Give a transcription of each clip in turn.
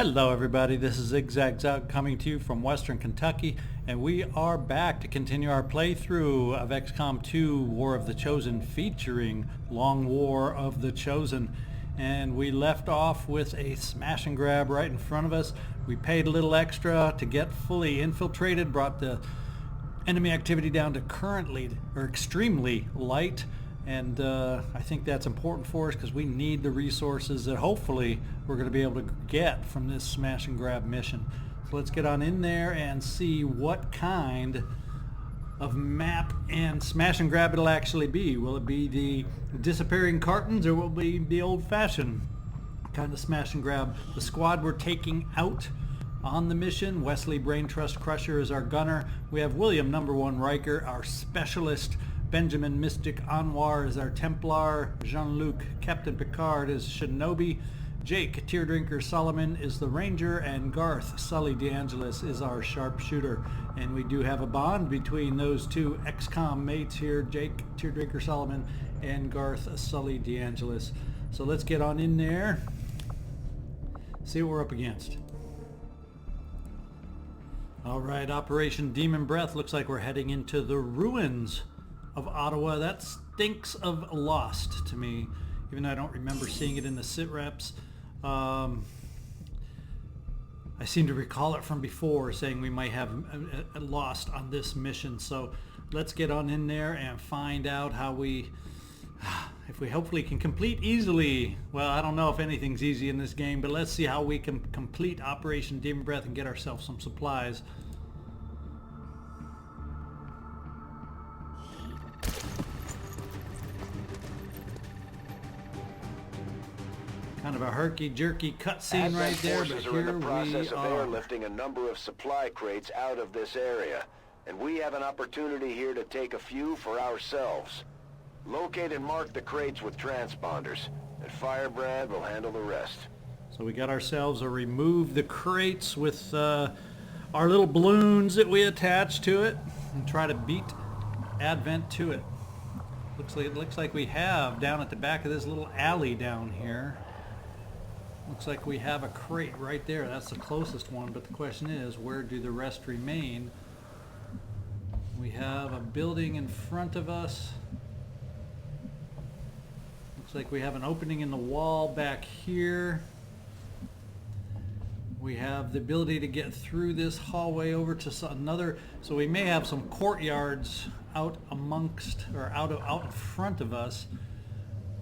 Hello everybody, this is Zigzag Zug coming to you from Western Kentucky, and we are back to continue our playthrough of XCOM 2 War of the Chosen featuring Long War of the Chosen. And we left off with a smash and grab right in front of us. We paid a little extra to get fully infiltrated, brought the enemy activity down to currently or extremely light. And I think that's important for us because we need the resources that hopefully we're going to be able to get from this smash and grab mission. So let's get on in there and see what kind of map and smash and grab it'll actually be. Will it be the disappearing cartons, or will it be the old-fashioned kind of smash and grab? The squad we're taking out on the mission: Wesley Brain Trust Crusher is our gunner. We have William #1 Riker, our specialist. Benjamin Mystic Anwar is our Templar. Jean-Luc Captain Picard is Shinobi. Jake Teardrinker Solomon is the Ranger, and Garth Sully DeAngelis is our Sharpshooter. And we do have a bond between those two XCOM mates here, Jake Teardrinker Solomon and Garth Sully DeAngelis. So let's get on in there, see what we're up against. Alright, Operation Demon Breath. Looks like we're heading into the ruins of Ottawa. That stinks of Lost to me, even though I don't remember seeing it in the sit reps. I seem to recall it from before, saying we might have a Lost on this mission. So let's get on in there and find out how we, if we hopefully can complete easily. Well, I don't know if anything's easy in this game, but let's see how we can complete Operation Demon Breath and get ourselves some supplies. Kind of a herky-jerky cutscene right there, but here are in the process of are airlifting a number of supply crates out of this area, and we have an opportunity here to take a few for ourselves. Locate and mark the crates with transponders, and Firebrand will handle the rest. So we got ourselves a remove the crates with our little balloons that we attach to it, and try to beat Advent to it. Looks like we have down at the back of this little alley down here. Looks like we have a crate right there. That's the closest one, but the question is, where do the rest remain? We have a building in front of us. Looks like we have an opening in the wall back here. We have the ability to get through this hallway over to another, so we may have some courtyards out amongst, or out in front of us,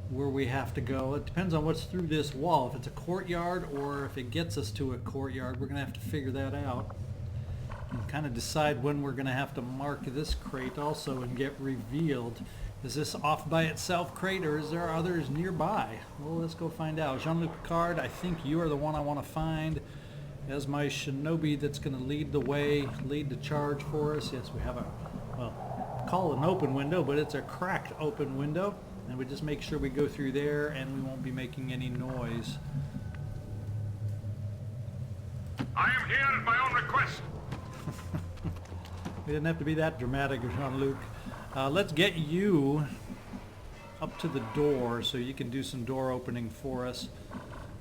where we have to go. It depends on what's through this wall. If it's a courtyard or if it gets us to a courtyard, we're going to have to figure that out and kind of decide when we're going to have to mark this crate also and get revealed. Is this off by itself crate, or is there others nearby? Well, let's go find out. Jean-Luc Picard, I think you are the one I want to find as my Shinobi that's going to lead the way, lead the charge for us. Yes, we have a, well, call it an open window, but it's a cracked open window. And we just make sure we go through there and we won't be making any noise. I am here at my own request. We didn't have to be that dramatic, Jean-Luc. Let's get you up to the door so you can do some door opening for us.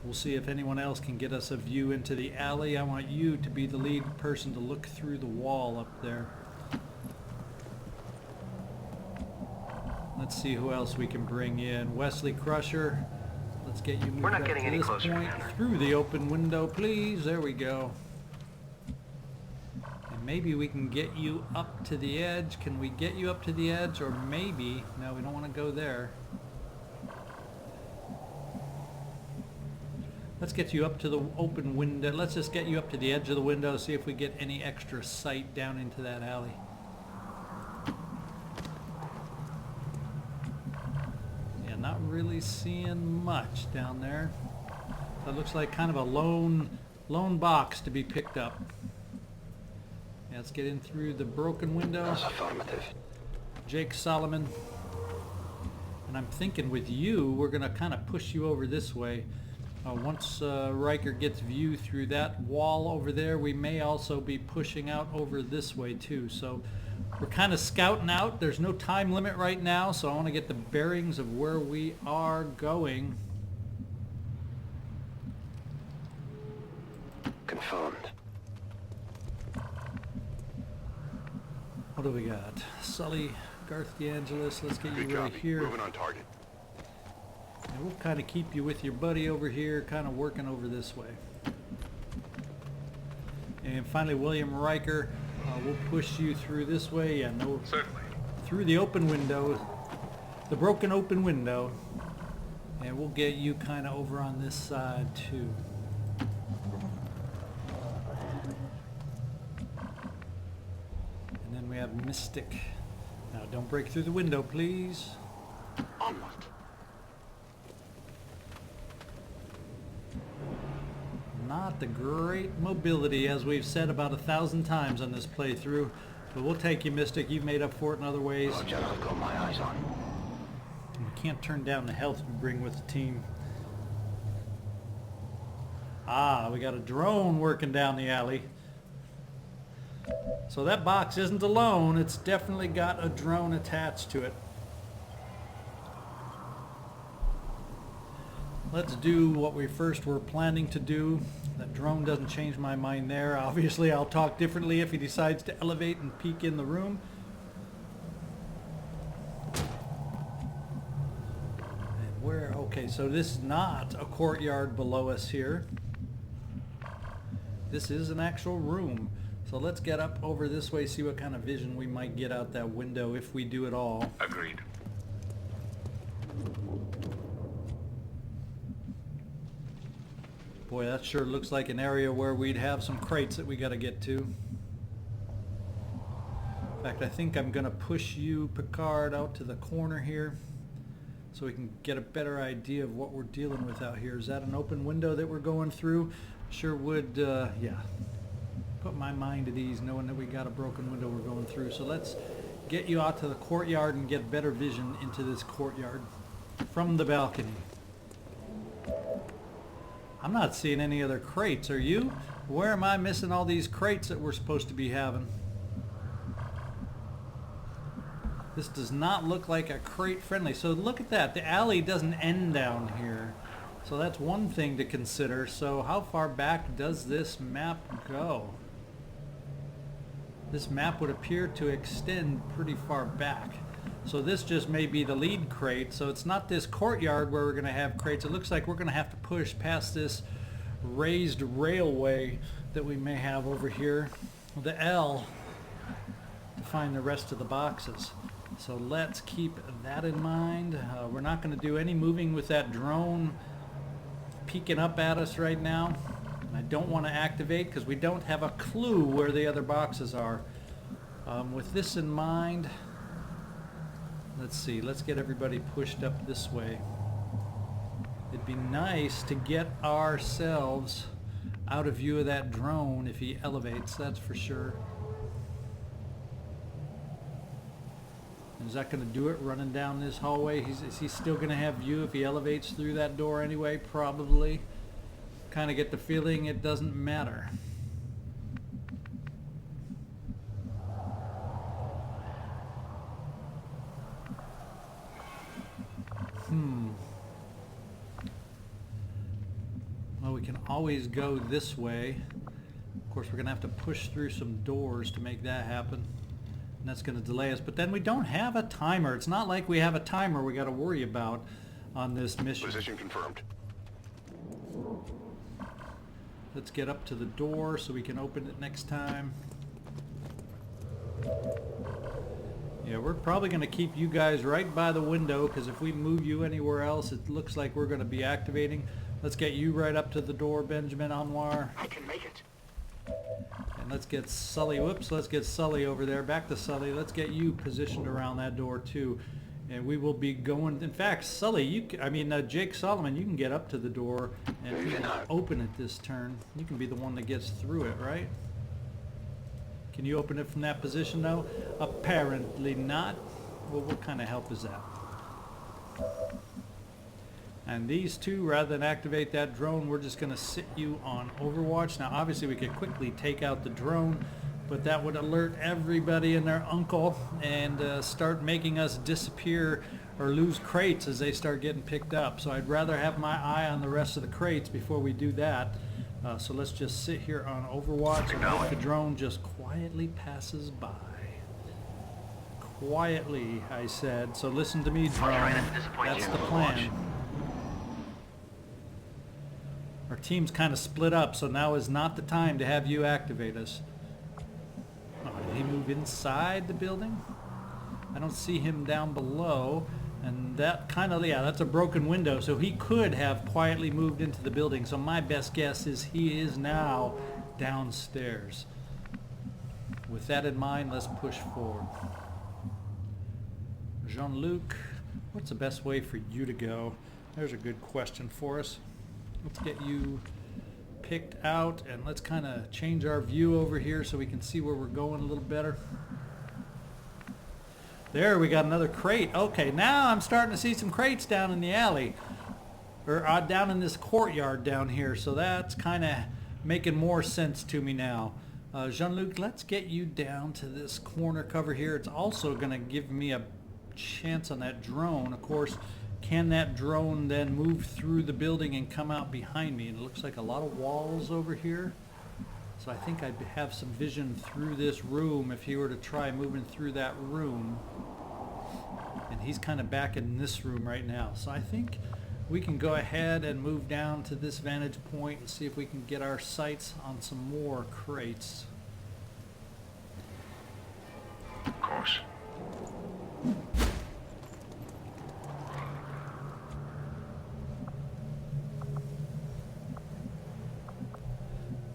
We'll see if anyone else can get us a view into the alley. I want you to be the lead person to look through the wall up there. Let's see who else we can bring in. Wesley Crusher. Let's get you moved We're not up getting to any this closer, point Commander. through the open window, please. There we go. And maybe we can get you up to the edge. Can we get you up to the edge? Or maybe, no, we don't want to go there. Let's get you up to the open window. Let's just get you up to the edge of the window, see if we get any extra sight down into that alley. Not really seeing much down there. That looks like kind of a lone box to be picked up. Yeah, let's get in through the broken window. Affirmative. Jake Solomon. And I'm thinking with you, we're going to kind of push you over this way. Once Riker gets view through that wall over there, we may also be pushing out over this way too. So we're kind of scouting out. There's no time limit right now, so I want to get the bearings of where we are going. do we got? Sully, Garth DeAngelis, let's get you Good right copy. here. Moving on target. And we'll kind of keep you with your buddy over here, kind of working over this way. And finally, William Riker, we'll push you through this way. Yeah, no, Certainly. through the open window, the broken open window. And we'll get you kind of over on this side too. And then we have Mystic. Now don't break through the window, please. Onward. Not the great mobility, as we've said about 1,000 times on this playthrough. But we'll take you, Mystic. You've made up for it in other ways. Roger, I've got my eyes on. We can't turn down the health we bring with the team. Ah, we got a drone working down the alley. So that box isn't alone. It's definitely got a drone attached to it. Let's do what we first were planning to do. That drone doesn't change my mind there. Obviously, I'll talk differently if he decides to elevate and peek in the room. And where? Okay, so this is not a courtyard below us here. This is an actual room. So let's get up over this way, see what kind of vision we might get out that window if we do at all. Agreed. Boy, that sure looks like an area where we'd have some crates that we got to get to. In fact, I think I'm going to push you, Picard, out to the corner here so we can get a better idea of what we're dealing with out here. Is that an open window that we're going through? Sure would, yeah, put my mind at ease knowing that we got a broken window we're going through. So let's get you out to the courtyard and get better vision into this courtyard from the balcony. I'm not seeing any other crates, are you? Where am I missing all these crates that we're supposed to be having? This does not look like a crate friendly. So look at that, the alley doesn't end down here. So that's one thing to consider. So how far back does this map go? This map would appear to extend pretty far back. So this just may be the lead crate. So it's not this courtyard where we're going to have crates. It looks like we're going to have to push past this raised railway that we may have over here, the L, to find the rest of the boxes. So let's keep that in mind. We're not going to do any moving with that drone peeking up at us right now. I don't want to activate because we don't have a clue where the other boxes are. With this in mind, let's see, let's get everybody pushed up this way. It'd be nice to get ourselves out of view of that drone if he elevates, that's for sure. Is that going to do it running down this hallway? Is he still going to have view if he elevates through that door anyway? Probably. Kind of get the feeling it doesn't matter. Well, we can always go this way. Of course, we're going to have to push through some doors to make that happen. And that's going to delay us. But then we don't have a timer. It's not like we have a timer we got to worry about on this mission. Position confirmed. Let's get up to the door so we can open it next time. Yeah, we're probably going to keep you guys right by the window because if we move you anywhere else, it looks like we're going to be activating. Let's get you right up to the door, Benjamin Anwar. I can make it. And let's get Sully, whoops, let's get Sully over there. Back to Sully. Let's get you positioned around that door too. And we will be going, in fact, Sully, Jake Solomon, you can get up to the door and open it this turn. You can be the one that gets through it, right? Can you open it from that position though? Apparently not. Well, what kind of help is that? And these two, rather than activate that drone, we're just going to sit you on Overwatch. Now, obviously, we could quickly take out the drone, but that would alert everybody and their uncle and start making us disappear or lose crates as they start getting picked up. So I'd rather have my eye on the rest of the crates before we do that. So let's just sit here on Overwatch and let the drone just quietly passes by. quietly, I said. So listen to me, drone. That's the plan. Our team's kind of split up, so now is not the time to have you activate us. Oh, did he move inside the building? I don't see him down below. And that kind of, yeah, that's a broken window, so he could have quietly moved into the building. So my best guess is he is now downstairs. With that in mind, let's push forward. Jean-Luc, what's the best way for you to go? There's a good question for us. Let's get you picked out, and let's kind of change our view over here so we can see where we're going a little better. There, we got another crate. Okay, now I'm starting to see some crates down in the alley. Or down in this courtyard down here. So that's kind of making more sense to me now. Jean-Luc, let's get you down to this corner cover here. It's also going to give me a chance on that drone. Of course, can that drone then move through the building and come out behind me? And it looks like a lot of walls over here. So I think I'd have some vision through this room if he were to try moving through that room. And he's kind of back in this room right now. So I think we can go ahead and move down to this vantage point and see if we can get our sights on some more crates. Of course.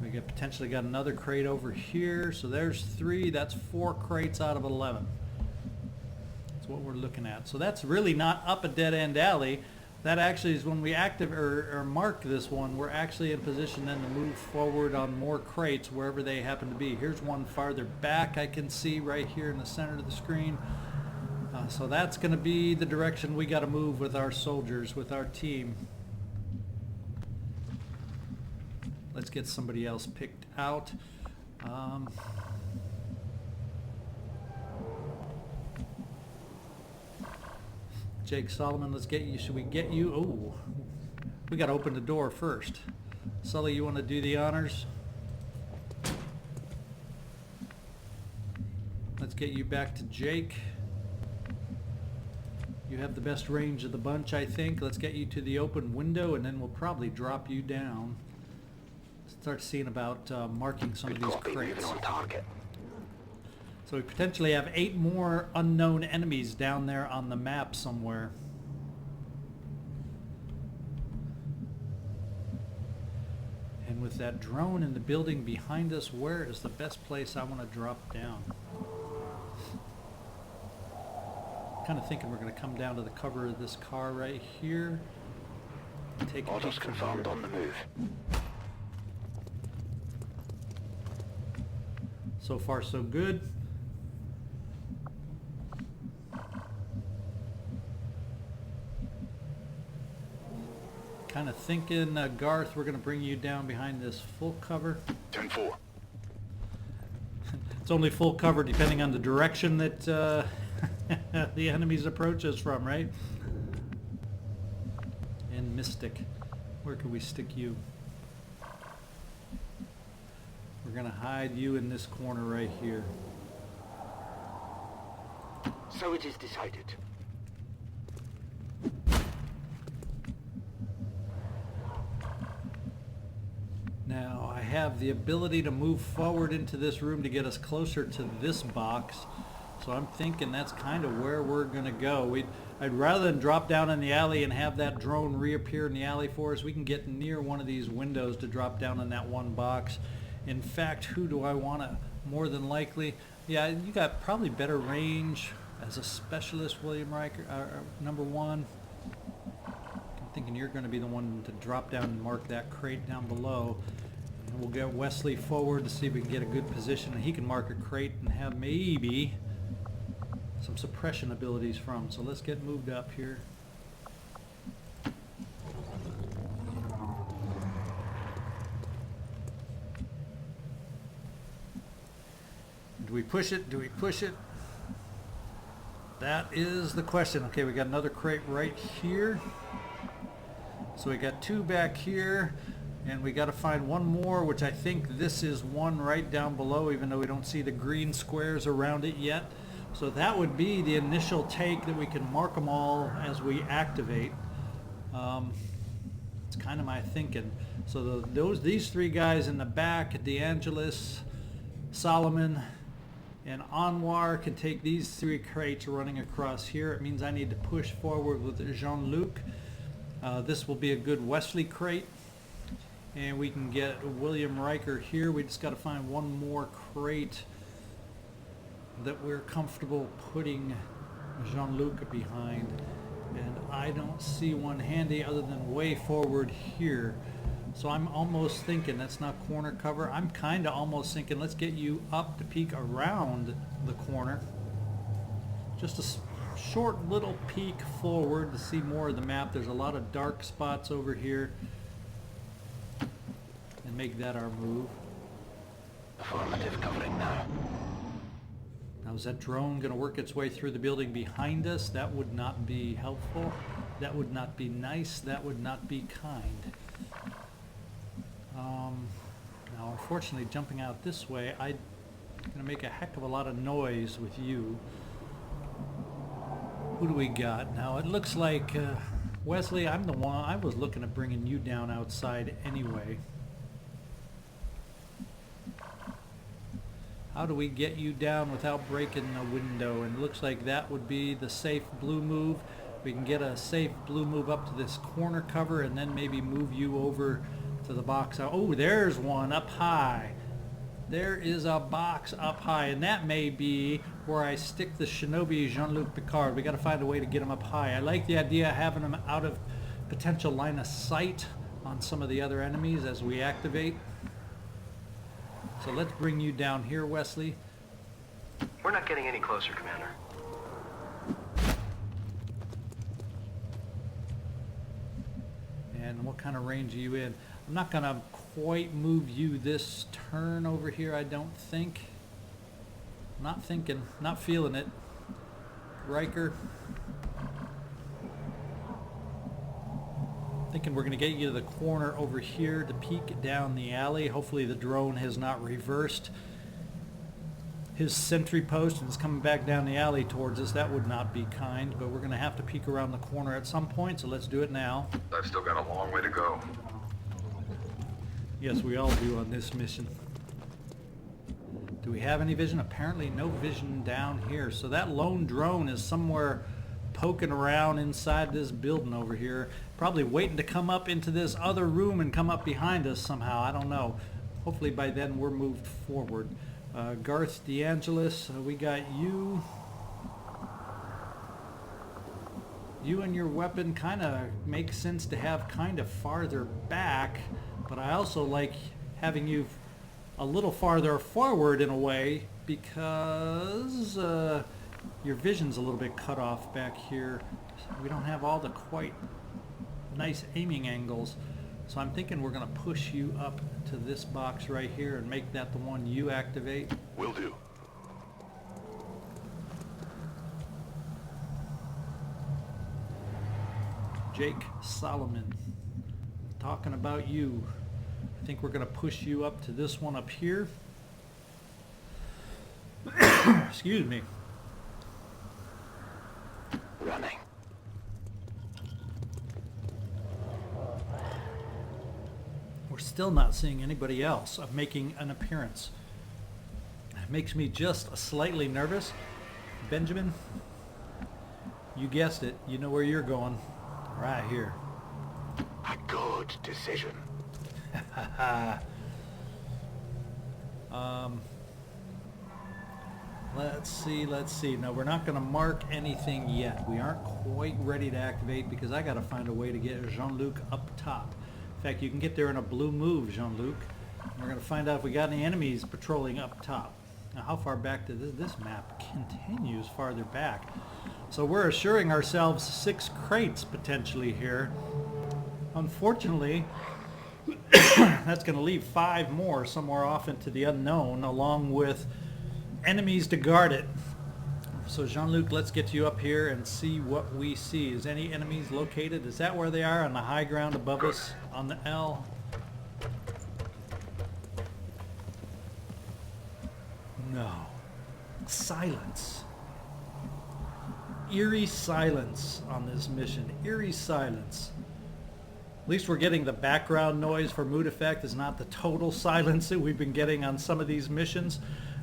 We potentially got another crate over here. So there's 3. That's 4 crates out of 11. That's what we're looking at. So that's really not up a dead-end alley. That actually is when we active or mark this one, we're actually in position then to move forward on more crates wherever they happen to be. Here's one farther back I can see right here in the center of the screen. So that's going to be the direction we got to move with our soldiers, with our team. Let's get somebody else picked out. Jake Solomon, let's get you. Should we get you? Oh, we got to open the door first. Sully, you want to do the honors? Let's get you back to Jake. You have the best range of the bunch, I think. Let's get you to the open window, and then we'll probably drop you down. Start seeing about marking some of these crates. On target. So we potentially have 8 more unknown enemies down there on the map somewhere. And with that drone in the building behind us, where is the best place I want to drop down? Kind of thinking we're going to come down to the cover of this car right here. Take a Orders peek from confirmed here. on the move. So far, so good. Kind of thinking, Garth, we're going to bring you down behind this full cover. 10-4. It's only full cover depending on the direction that the enemies approach us from, right? And Mystic. Where can we stick you? We're going to hide you in this corner right here. So it is decided. Now, I have the ability to move forward into this room to get us closer to this box. So I'm thinking that's kind of where we're going to go. I'd rather than drop down in the alley and have that drone reappear in the alley for us, we can get near one of these windows to drop down in that one box. In fact, who do I want to more than likely? Yeah, you got probably better range as a specialist, William Riker, number 1. I'm thinking you're going to be the one to drop down and mark that crate down below. And we'll get Wesley forward to see if we can get a good position. And he can mark a crate and have maybe some suppression abilities from. So let's get moved up here. Do we push it? Do we push it? That is the question. Okay, we got another crate right here. So we got 2 back here, and we got to find one more, which I think this is one right down below, even though we don't see the green squares around it yet. So that would be the initial take, that we can mark them all as we activate. It's kind of my thinking. So these three guys in the back, DeAngelis, Solomon, and Anwar, can take these three crates running across here. It means I need to push forward with Jean-Luc. This will be a good Wesley crate. And we can get William Riker here. We just got to find one more crate that we're comfortable putting Jean-Luc behind. And I don't see one handy other than way forward here. So I'm almost thinking, that's not corner cover. I'm kind of almost thinking, let's get you up to peek around the corner. Just a short little peek forward to see more of the map. There's a lot of dark spots over here. And make that our move. Affirmative, covering now. Now, is that drone going to work its way through the building behind us? That would not be helpful. That would not be nice. That would not be kind. Now, unfortunately, jumping out this way, I'm going to make a heck of a lot of noise with you. Who do we got? Now, it looks like Wesley, I'm the one. I was looking at bringing you down outside anyway. How do we get you down without breaking a window? And it looks like that would be the safe blue move. We can get a safe blue move up to this corner cover and then maybe move you over to the box. Oh, there's one up high. There is a box up high, and that may be where I stick the Shinobi Jean-Luc Picard. We got to find a way to get him up high. I like the idea of having him out of potential line of sight on some of the other enemies as we activate. So let's bring you down here, Wesley. We're not getting any closer, Commander. And what kind of range are you in? I'm not going to quite move you this turn over here, I don't think. Not thinking, not feeling it. Riker. Thinking we're going to get you to the corner over here to peek down the alley. Hopefully the drone has not reversed his sentry post and is coming back down the alley towards us. That would not be kind, but we're going to have to peek around the corner at some point, so let's do it now. I've still got a long way to go. Yes, we all do on this mission. Do we have any vision? Apparently no vision down here. So that lone drone is somewhere poking around inside this building over here. Probably waiting to come up into this other room and come up behind us somehow. I don't know. Hopefully by then we're moved forward. Garth DeAngelis, we got you. You and your weapon kind of makes sense to have kind of farther back, but I also like having you a little farther forward in a way because your vision's a little bit cut off back here. We don't have all the quite nice aiming angles. So I'm thinking we're going to push you up to this box right here and make that the one you activate. Will do. Jake Solomon, talking about you. I think we're going to push you up to this one up here. Excuse me. Running. We're still not seeing anybody else of making an appearance. It makes me just slightly nervous. Benjamin, you guessed it. You know where you're going. Right here. A good decision. Let's see. No, we're not going to mark anything yet. We aren't quite ready to activate because I got to find a way to get Jean-Luc up top. In fact, you can get there in a blue move, Jean-Luc. We're going to find out if we got any enemies patrolling up top. Now, how far back did this map continues farther back? So we're assuring ourselves 6 crates potentially here. Unfortunately, that's going to leave 5 more somewhere off into the unknown, along with enemies to guard it. So Jean-Luc, let's get you up here and see what we see. Is any enemies located? Is that where they are, on the high ground above us on the L? No. Silence. eerie silence on this mission. Eerie silence. At least we're getting the background noise for mood effect. Is not the total silence that we've been getting on some of these missions.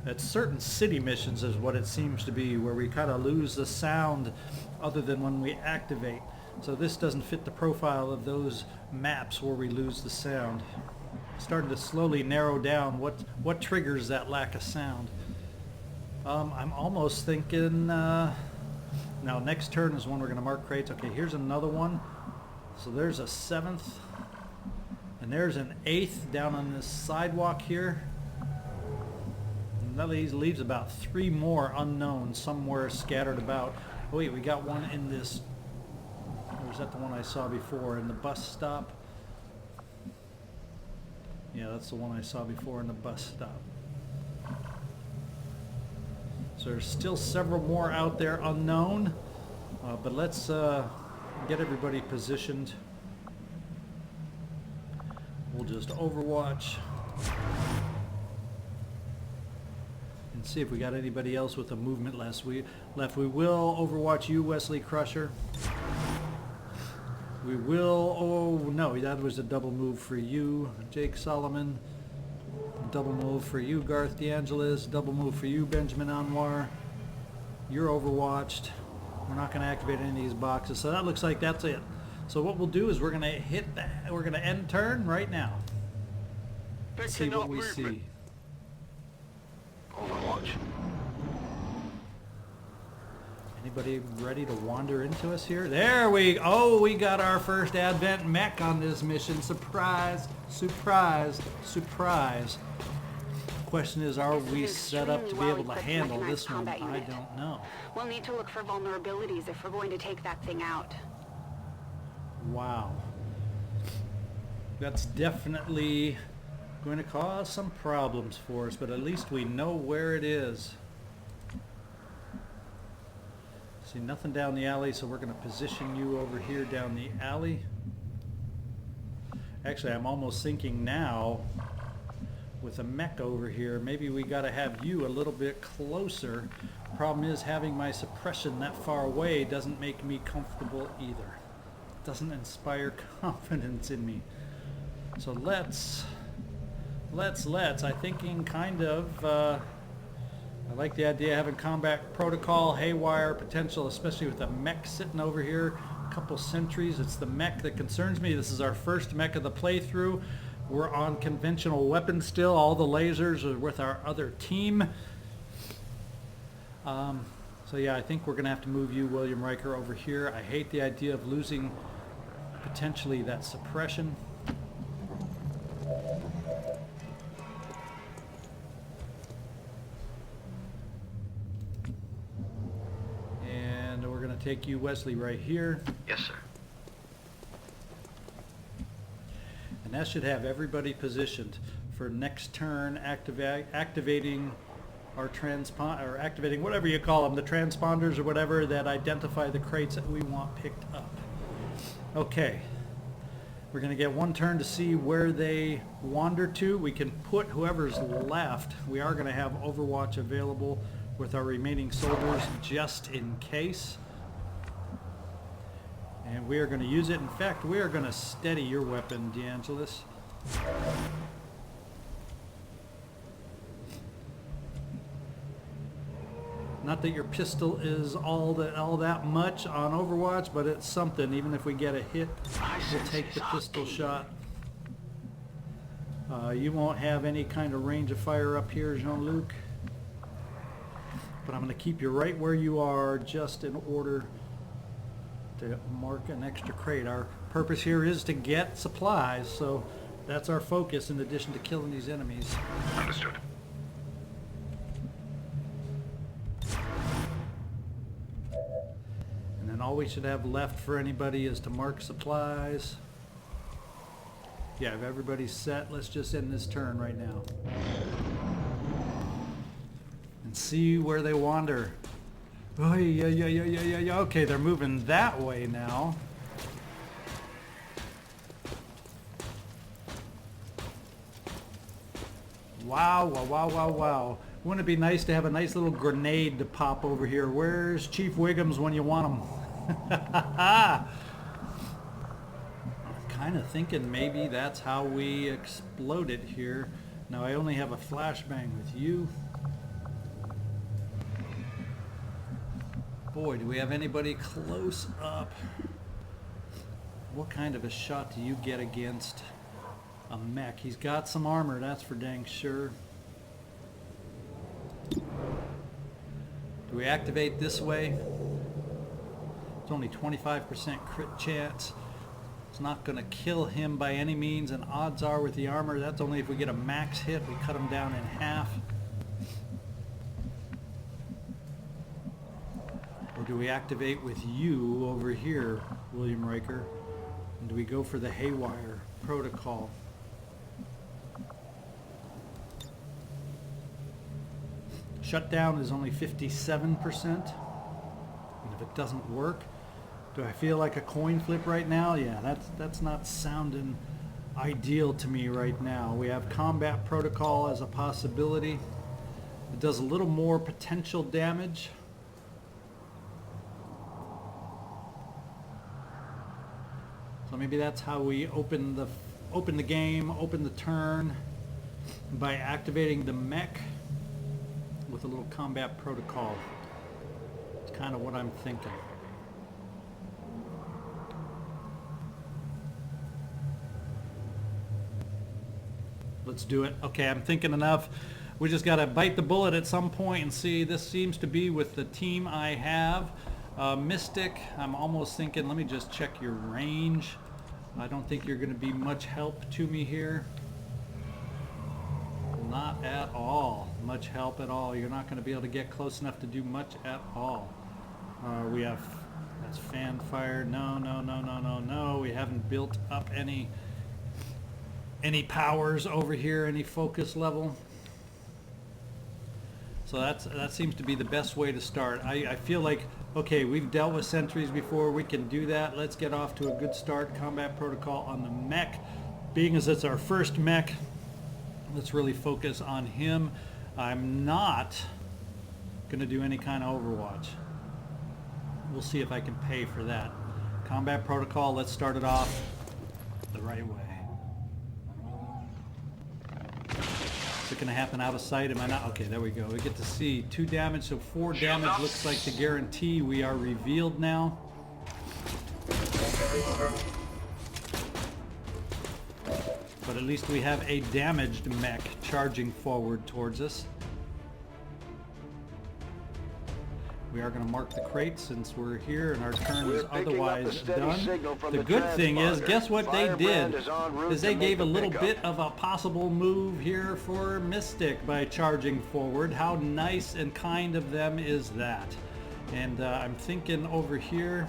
At certain city missions is what it seems to be, where we kind of lose the sound other than when we activate. So this doesn't fit the profile of those maps where we lose the sound. Starting to slowly narrow down what triggers that lack of sound. I'm almost thinking, now next turn is when we're going to mark crates. Okay, here's another one. So there's a 7th, and there's an 8th down on this sidewalk here. And that leaves about 3 more unknown somewhere scattered about. Oh wait, we got one in this, or is that the one I saw before in the bus stop? Yeah, that's the one I saw before in the bus stop. So there's still several more out there unknown, but let's get everybody positioned. We'll just overwatch and see if we got anybody else with a movement left. We will overwatch you, Wesley Crusher. We will, oh no, that was a double move for you, Jake Solomon. Double move for you, Garth DeAngelis. Double move for you, Benjamin Anwar. You're overwatched. We're not going to activate any of these boxes, so that looks like that's it. So what we'll do is we're going to hit that. We're going to end turn right now. Let's see what we see. Overwatch. Anybody ready to wander into us here? There we go. We got our first Advent mech on this mission. Surprise, surprise, surprise. Question is, are we set up to be able to handle this one? I don't know. We'll need to look for vulnerabilities if we're going to take that thing out. Wow. That's definitely going to cause some problems for us, but at least we know where it is. See nothing down the alley, so we're going to position you over here down the alley. Actually, I'm almost thinking now, with a mech over here, maybe we got to have you a little bit closer. Problem is, having my suppression that far away doesn't make me comfortable either. Doesn't inspire confidence in me. So let's, I'm thinking kind of, I like the idea of having combat protocol, haywire potential, especially with the mech sitting over here. A couple sentries. It's the mech that concerns me. This is our first mech of the playthrough. We're on conventional weapons still. All the lasers are with our other team. So yeah, I think we're going to have to move you, William Riker, over here. I hate the idea of losing potentially that suppression. And we're going to take you, Wesley, right here. Yes, sir. And that should have everybody positioned for next turn, activating our or activating whatever you call them, the transponders or whatever that identify the crates that we want picked up. Okay, we're going to get one turn to see where they wander to. We can put whoever's left. We are going to have Overwatch available with our remaining soldiers just in case. And we are going to use it. In fact, we are going to steady your weapon, DeAngelis. Not that your pistol is all that much on Overwatch, but it's something. Even if we get a hit, we'll take the pistol shot. You won't have any kind of range of fire up here, Jean-Luc. But I'm going to keep you right where you are just in order to mark an extra crate. Our purpose here is to get supplies, so that's our focus in addition to killing these enemies. Understood. And then all we should have left for anybody is to mark supplies. Yeah, if everybody's set, let's just end this turn right now. And see where they wander. Oh, yeah. Okay, they're moving that way now. Wow. Wouldn't it be nice to have a nice little grenade to pop over here? Where's Chief Wiggums when you want him? I'm kind of thinking maybe that's how we explode it here. Now I only have a flashbang with you. Boy, do we have anybody close up? What kind of a shot do you get against a mech? He's got some armor, that's for dang sure. Do we activate this way? It's only 25% crit chance. It's not going to kill him by any means, and odds are with the armor, that's only if we get a max hit. We cut him down in half. Or do we activate with you over here, William Riker? And do we go for the haywire protocol? Shutdown is only 57%. And if it doesn't work, do I feel like a coin flip right now? Yeah, that's not sounding ideal to me right now. We have combat protocol as a possibility. It does a little more potential damage. So maybe that's how we open the game, open the turn, by activating the mech with a little combat protocol. It's kind of what I'm thinking. Let's do it. Okay, I'm thinking enough. We just got to bite the bullet at some point and see. This seems to be with the team I have. Mystic, I'm almost thinking, let me just check your range. I don't think you're going to be much help to me here. Not at all. Much help at all. You're not going to be able to get close enough to do much at all. We have, that's fan fire. No, no, no, no, no, no. We haven't built up any powers over here, any focus level. So that seems to be the best way to start. I feel like, okay, we've dealt with sentries before. We can do that. Let's get off to a good start. Combat protocol on the mech. Being as it's our first mech, let's really focus on him. I'm not going to do any kind of Overwatch. We'll see if I can pay for that. Combat protocol, let's start it off the right way. Is it going to happen out of sight? Am I not? Okay, there we go. We get to see 2 damage, so 4 damage looks like the guarantee. We are revealed now. But at least we have a damaged mech charging forward towards us. We are going to mark the crate since we're here and our turn is otherwise done. The good thing is, guess what they did? Is they gave a little bit of a possible move here for Mystic by charging forward. How nice and kind of them is that? And I'm thinking over here,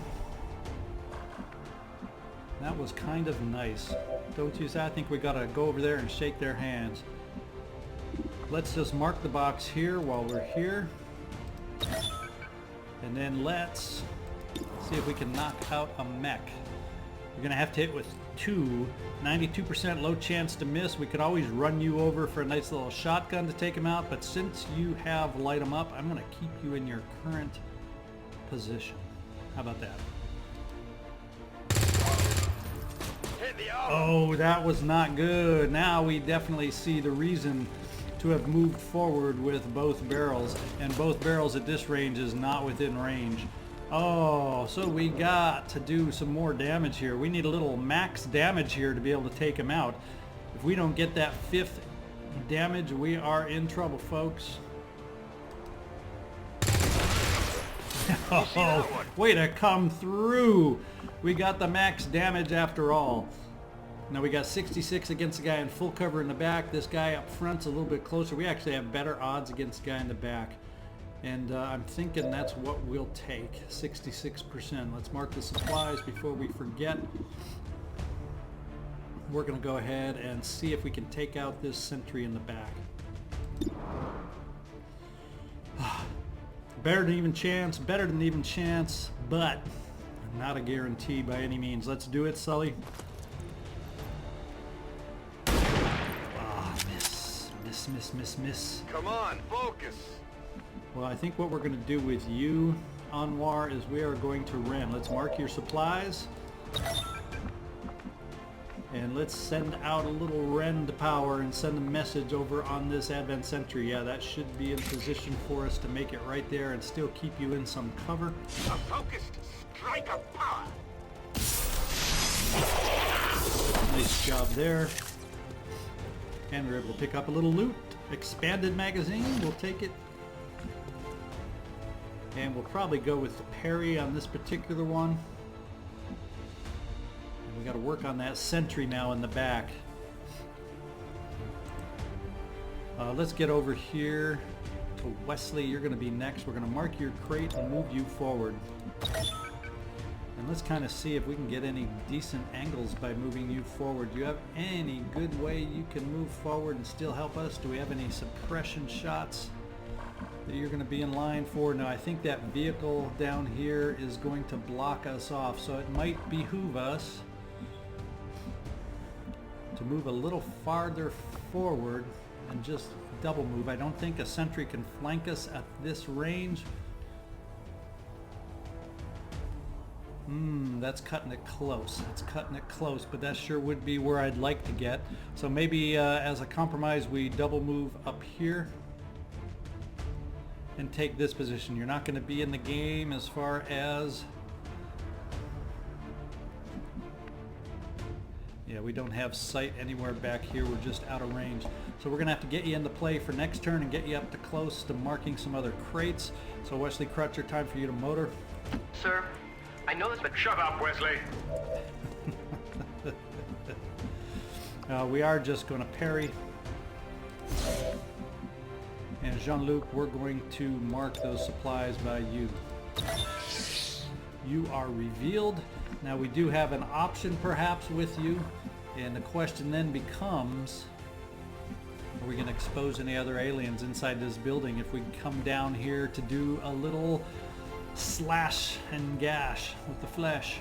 that was kind of nice. Don't you say? I think we got to go over there and shake their hands. Let's just mark the box here while we're here. And then let's see if we can knock out a mech. We're going to have to hit with 2. 92% low chance to miss. We could always run you over for a nice little shotgun to take him out, but since you have light him up, I'm going to keep you in your current position. How about that? Oh, that was not good. Now we definitely see the reason to have moved forward with both barrels, and both barrels at this range is not within range. Oh, so we got to do some more damage here. We need a little max damage here to be able to take him out. If we don't get that 5th damage, we are in trouble, folks. Oh, way to come through. We got the max damage after all. Now we got 66 against the guy in full cover in the back. This guy up front's a little bit closer. We actually have better odds against the guy in the back. And I'm thinking that's what we'll take, 66%. Let's mark the supplies before we forget. We're going to go ahead and see if we can take out this sentry in the back. Better than even chance, but not a guarantee by any means. Let's do it, Sully. Miss. Come on, focus. Well, I think what we're going to do with you, Anwar, is we are going to rend. Let's mark your supplies. And let's send out a little rend power and send a message over on this Advent Sentry. Yeah, that should be in position for us to make it right there and still keep you in some cover. A focused strike of power. Nice job there. And we're able to pick up a little loot. Expanded magazine, we'll take it. And we'll probably go with the parry on this particular one. And we got to work on that sentry now in the back. Let's get over here to Wesley. You're going to be next. We're going to mark your crate and move you forward. And let's kind of see if we can get any decent angles by moving you forward. Do you have any good way you can move forward and still help us? Do we have any suppression shots that you're going to be in line for? No, I think that vehicle down here is going to block us off, so it might behoove us to move a little farther forward and just double move. I don't think a sentry can flank us at this range. That's cutting it close. It's cutting it close, but that sure would be where I'd like to get. So maybe as a compromise, we double move up here and take this position. You're not going to be in the game as far as... Yeah, we don't have sight anywhere back here. We're just out of range. So we're going to have to get you into play for next turn and get you up to close to marking some other crates. So Wesley Crutcher, time for you to motor. Sir, I know this, but Shut up, Wesley. We are just going to parry. And Jean-Luc, we're going to mark those supplies by you. You are revealed. Now we do have an option perhaps with you, and the question then becomes, are we going to expose any other aliens inside this building if we come down here to do a little slash and gash with the flesh?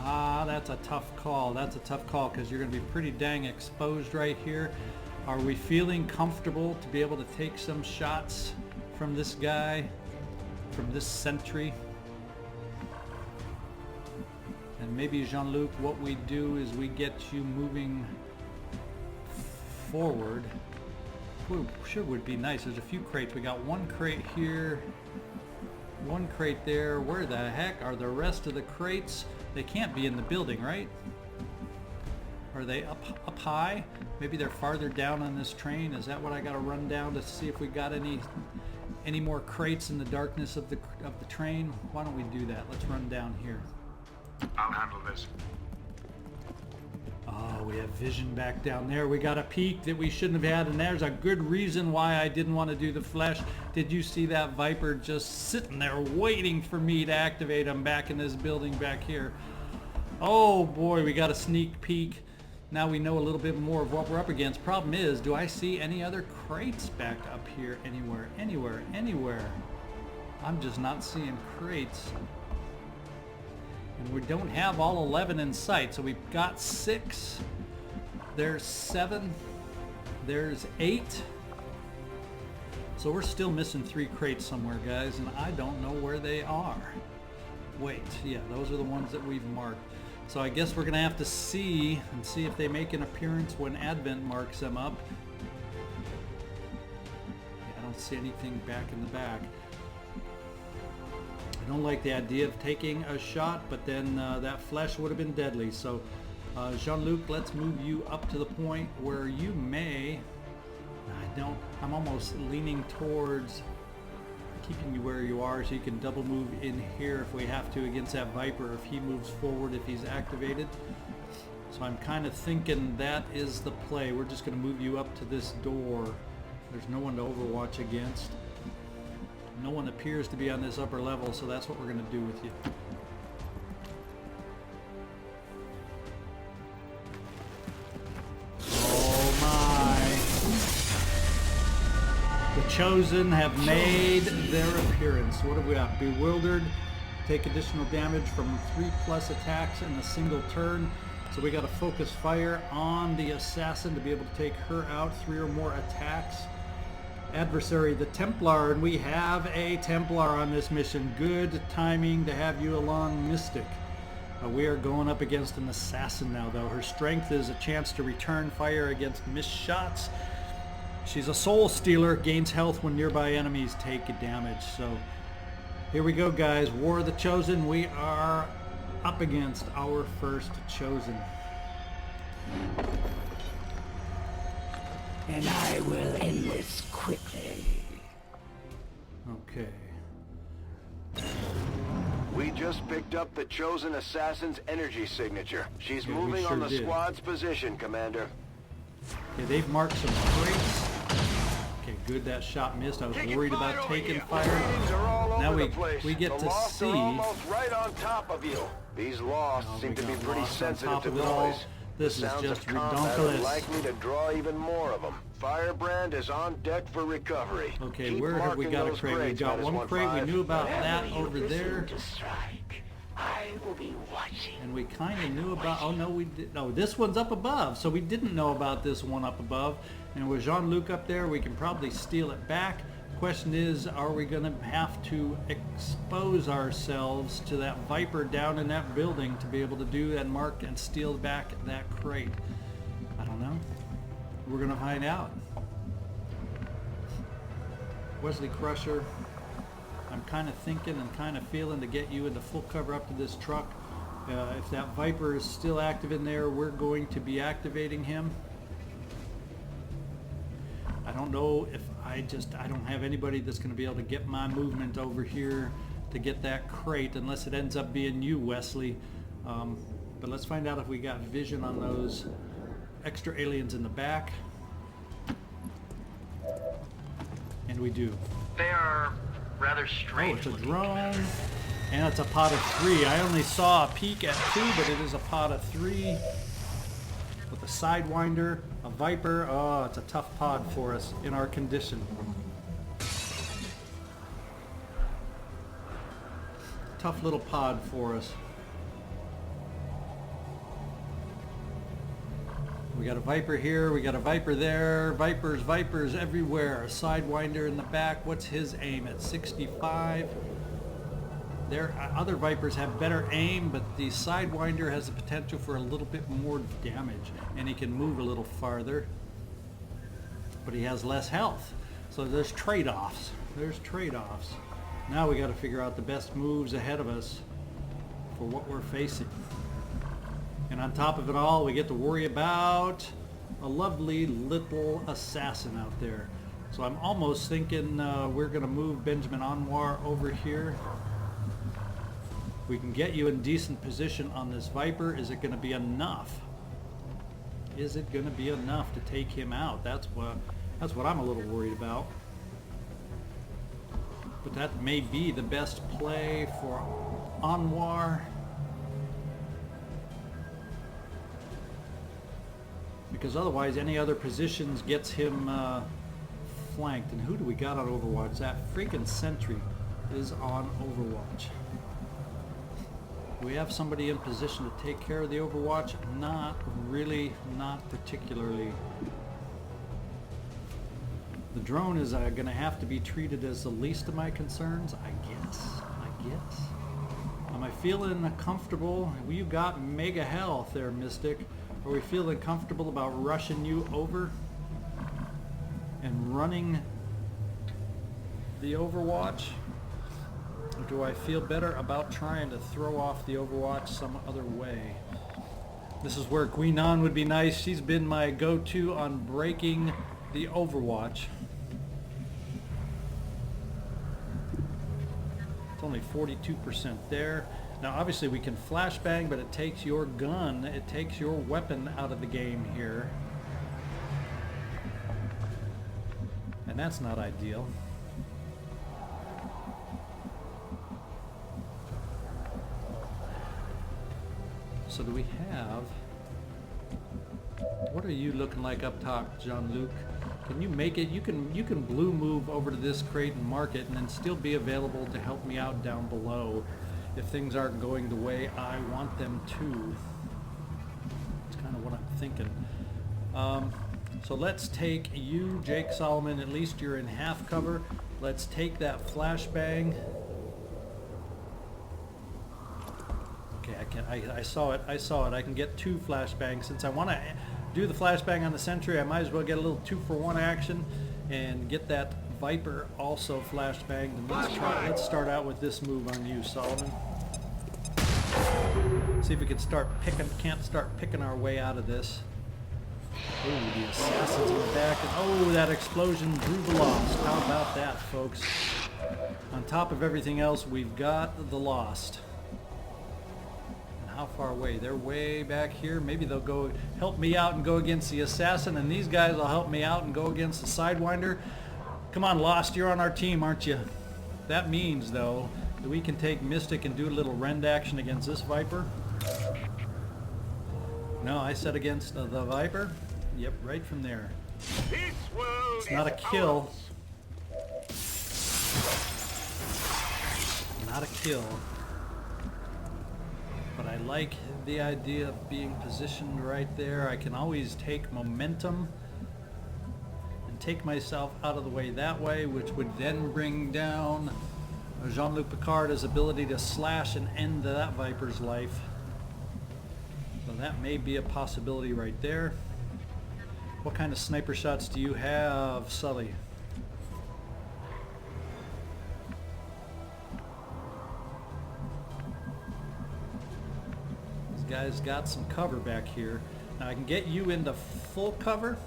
That's a tough call. That's a tough call because you're going to be pretty dang exposed right here. Are we feeling comfortable to be able to take some shots from this guy, from this sentry? And maybe, Jean-Luc, what we do is we get you moving forward. Sure would be nice. There's a few crates. We got one crate here, one crate there. Where the heck are the rest of the crates? They can't be in the building, right? Are they up high? Maybe they're farther down on this train. Is that what I got to run down to see if we got any more crates in the darkness of the train? Why don't we do that? Let's run down here. I'll handle this. Oh, we have vision back down there. We got a peek that we shouldn't have had, and there's a good reason why I didn't want to do the flesh. Did you see that Viper just sitting there waiting for me to activate him back in this building back here? Oh boy, we got a sneak peek. Now we know a little bit more of what we're up against. Problem is, do I see any other crates back up here anywhere? Anywhere? I'm just not seeing crates. And we don't have all 11 in sight, so we've got 6. There's 7. There's 8. So we're still missing 3 crates somewhere, guys, and I don't know where they are. Wait, yeah, those are the ones that we've marked. So I guess we're going to have to see if they make an appearance when Advent marks them up. Yeah, I don't see anything back in the back. I don't like the idea of taking a shot, but then that flesh would have been deadly. So Jean-Luc, let's move you up to the point where you may... I'm almost leaning towards keeping you where you are so you can double move in here if we have to against that Viper if he moves forward, if he's activated. So I'm kind of thinking that is the play. We're just going to move you up to this door. There's no one to overwatch against. No one appears to be on this upper level, so that's what we're going to do with you. Oh my! The Chosen have made their appearance. What have we got? Bewildered. Take additional damage from 3+ attacks in a single turn. So we got to focus fire on the assassin to be able to take her out. 3 or more attacks. Adversary, the Templar, and we have a Templar on this mission. Good timing to have you along, Mystic. We are going up against an assassin now, though. Her strength is a chance to return fire against missed shots. She's a soul stealer, gains health when nearby enemies take damage. So here we go, guys. War of the Chosen. We are up against our first Chosen. And I will end this quickly. Okay. We just picked up the Chosen Assassin's energy signature. She's Yeah, we moving on sure the did. squad's position, Commander. Okay, they've marked some crates. Okay, good, that shot missed. I was worried about taking fire. Ratings are all Now over we the place. get the to lost see. are almost right on top of you. These lost Oh, seem we to be got pretty lost on sensitive top to of it all. noise. This The is sounds just of combat are redonkulous. likely to draw even more of them. Firebrand is on deck for recovery. Okay, Keep where have we marking got a those crate? We crates, got one crate. We 15. knew about Whenever that you over presume there. to strike, I will be watching. And we kind of knew about, oh no, we did, no, this one's up above, so we didn't know about this one up above. And with Jean-Luc up there, we can probably steal it back. Question is, are we going to have to expose ourselves to that Viper down in that building to be able to do and mark and steal back that crate? I don't know. We're going to find out. Wesley Crusher, I'm kind of thinking and kind of feeling to get you into full cover up to this truck. If that Viper is still active in there, we're going to be activating him. I don't know if I don't have anybody that's going to be able to get my movement over here to get that crate unless it ends up being you, Wesley. But let's find out if we got vision on those extra aliens in the back. And we do. They are rather Oh, strange. it's a looking. drone. And it's a pod of 3. I only saw a peek at 2, but it is a pod of 3. With a Sidewinder, a Viper. Oh, it's a tough pod for us in our condition. Tough little pod for us. We got a Viper here, we got a Viper there, Vipers everywhere. A Sidewinder in the back. What's his aim at 65? Their other Vipers have better aim, but the Sidewinder has the potential for a little bit more damage, and he can move a little farther, but he has less health. So there's trade-offs. There's trade-offs. Now we got to figure out the best moves ahead of us for what we're facing. And on top of it all, we get to worry about a lovely little assassin out there. So I'm almost thinking we're going to move Benjamin Anwar over here. We can get you in decent position on this Viper. Is it going to be enough? Is it going to be enough to take him out? That's what I'm a little worried about. But that may be the best play for Anwar. Because otherwise any other positions gets him flanked. And who do we got on Overwatch? That freaking Sentry is on Overwatch. Do we have somebody in position to take care of the Overwatch? Not really, not particularly. The drone is going to have to be treated as the least of my concerns, I guess. Am I feeling comfortable? Well, you got mega health there, Mystic. Are we feeling comfortable about rushing you over and running the Overwatch? Or do I feel better about trying to throw off the Overwatch some other way? This is where Queen An would be nice. She's been my go-to on breaking the Overwatch. It's only 42% there. Now obviously we can flashbang, but it takes your gun, it takes your weapon out of the game here. And that's not ideal. So do we have... What are you looking like up top, Jean-Luc? Can you make it? You can blue move over to this crate and mark it and then still be available to help me out down below if things aren't going the way I want them to. thinking. So let's take you, Jake Solomon, at least you're in half cover. Let's take that flashbang. Okay, I saw it. I can get 2 flashbangs. Since I want to do the flashbang on the sentry, I might as well get a little 2-for-1 action and get that Viper also flashbanged. And let's start out with this move on you, Solomon. See if we can can't start picking our way out of this. Oh, the assassins in the back. And oh, that explosion drew the Lost. How about that, folks? On top of everything else, we've got the Lost. And how far away? They're way back here. Maybe they'll go help me out and go against the assassin, and these guys will help me out and go against the Sidewinder. Come on, Lost, you're on our team, aren't you? That means, though, that we can take Mystic and do a little rend action against this Viper. No, I said against the Viper. Yep, right from there. It's not a kill. Not a kill. But I like the idea of being positioned right there. I can always take momentum and take myself out of the way that way, which would then bring down Jean-Luc Picard's ability to slash and end that Viper's life. So that may be a possibility right there. What kind of sniper shots do you have, Sully? These guys got some cover back here. Now I can get you into full cover.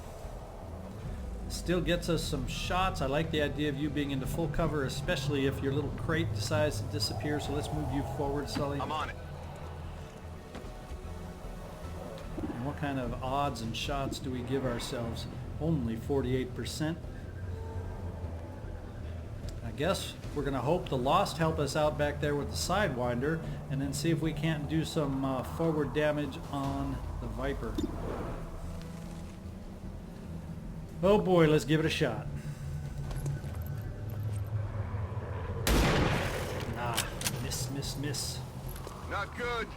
Still gets us some shots. I like the idea of you being into full cover, especially if your little crate decides to disappear. So let's move you forward, Sully. I'm on it. And what kind of odds and shots do we give ourselves? Only 48%. I guess we're going to hope the Lost help us out back there with the Sidewinder, and then see if we can't do some forward damage on the Viper. Oh boy, let's give it a shot. Ah, miss. Not good.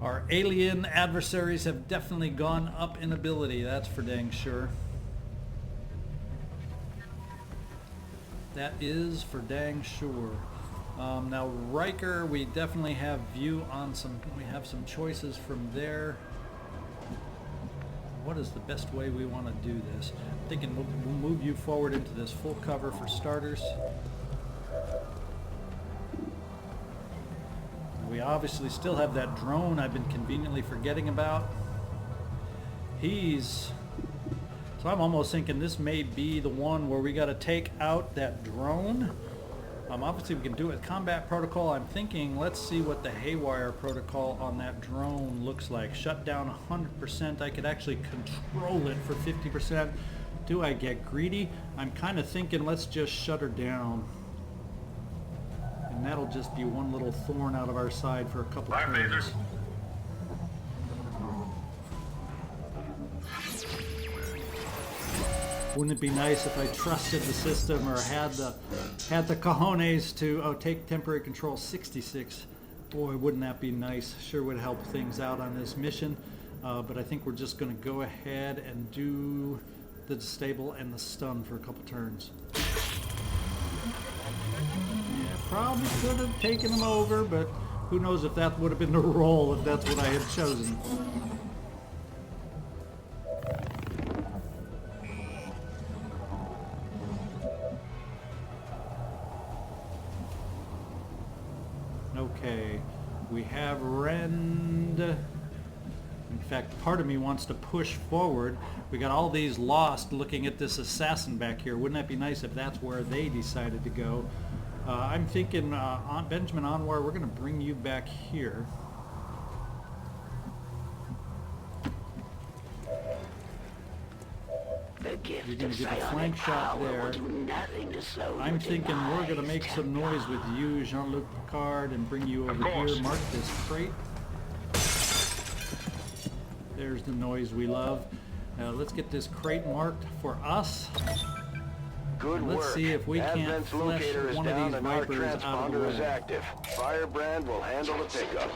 Our alien adversaries have definitely gone up in ability, that's for dang sure. That is for dang sure. Now Riker, we definitely have view on some, we have some choices from there. What is the best way we want to do this? I'm thinking we'll move you forward into this full cover for starters. We obviously still have that drone I've been conveniently forgetting about. So I'm almost thinking this may be the one where we got to take out that drone. Obviously we can do it with combat protocol. I'm thinking, let's see what the haywire protocol on that drone looks like. Shut down 100%. I could actually control it for 50%. Do I get greedy? I'm kind of thinking let's just shut her down. And that'll just be one little thorn out of our side for a couple turns. Wouldn't it be nice if I trusted the system or had the cojones to take temporary control 66? Boy, wouldn't that be nice. Sure would help things out on this mission. But I think we're just going to go ahead and do the disable and the stun for a couple turns. Yeah, probably could have taken them over, but who knows if that would have been the role if that's what I had chosen. Okay, we have Rend. In fact, part of me wants to push forward. We got all these Lost looking at this assassin back here. Wouldn't that be nice if that's where they decided to go? I'm thinking, Benjamin Anwar, we're going to bring you back here. You're going to get a flank shot there. I'm thinking we're going to make some noise with you, Jean-Luc Picard, and bring you over here. Mark this crate. There's the noise we love. Let's get this crate marked for us. Good work. Let's see if we can't flesh one of these Vipers out of the way. Is active. Firebrand will handle the pickup.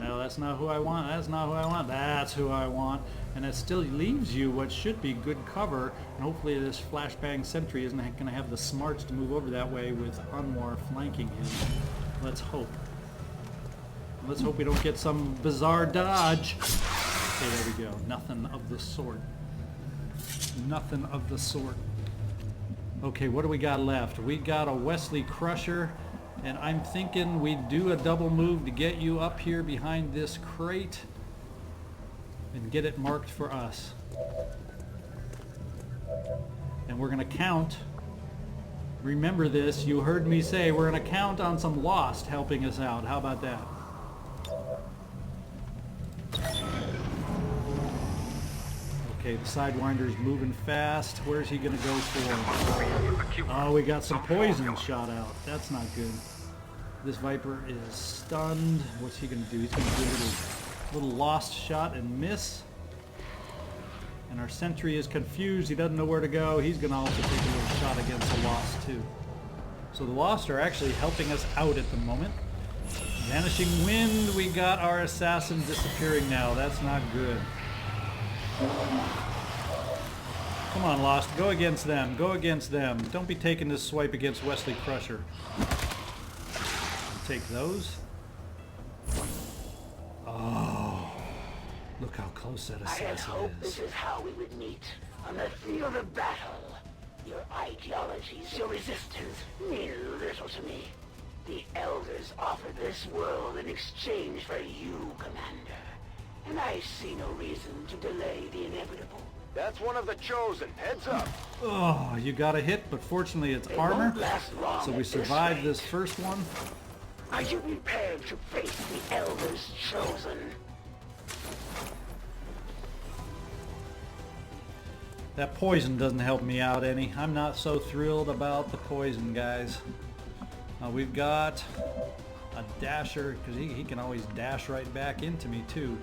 No, that's not who I want. That's not who I want. That's who I want. And it still leaves you what should be good cover. And hopefully this flashbang sentry isn't going to have the smarts to move over that way with Anwar flanking him. Let's hope. Let's hope we don't get some bizarre dodge. Okay, there we go. Nothing of the sort. Nothing of the sort. Okay, what do we got left? We got a Wesley Crusher, and I'm thinking we do a double move to get you up here behind this crate and get it marked for us. And we're going to count. Remember this, you heard me say we're going to count on some Lost helping us out. How about that? Okay, the Sidewinder's moving fast. Where's he going to go for? Oh, we got some poison shot out. That's not good. This Viper is stunned. What's he going to do? He's going to do a little Lost shot and miss. And our sentry is confused. He doesn't know where to go. He's going to also take a little shot against the Lost too. So the Lost are actually helping us out at the moment. Vanishing Wind, we got our assassin disappearing now. That's not good. Come on, Lost. Go against them. Go against them. Don't be taking this swipe against Wesley Crusher. Take those. Oh. Look how close that I had assassin hoped is. this is how we would meet on the field of battle. Your ideologies, your resistance mean little to me. The Elders offered this world in exchange for you, Commander. And I see no reason to delay the inevitable. That's one of the Chosen. Heads up. Oh, you got a hit, but fortunately it's It armor. won't last long So we at survived rate. this first one. Are you prepared to face the Elders Chosen? That poison doesn't help me out any. I'm not so thrilled about the poison, guys. We've got a dasher, because he can always dash right back into me too.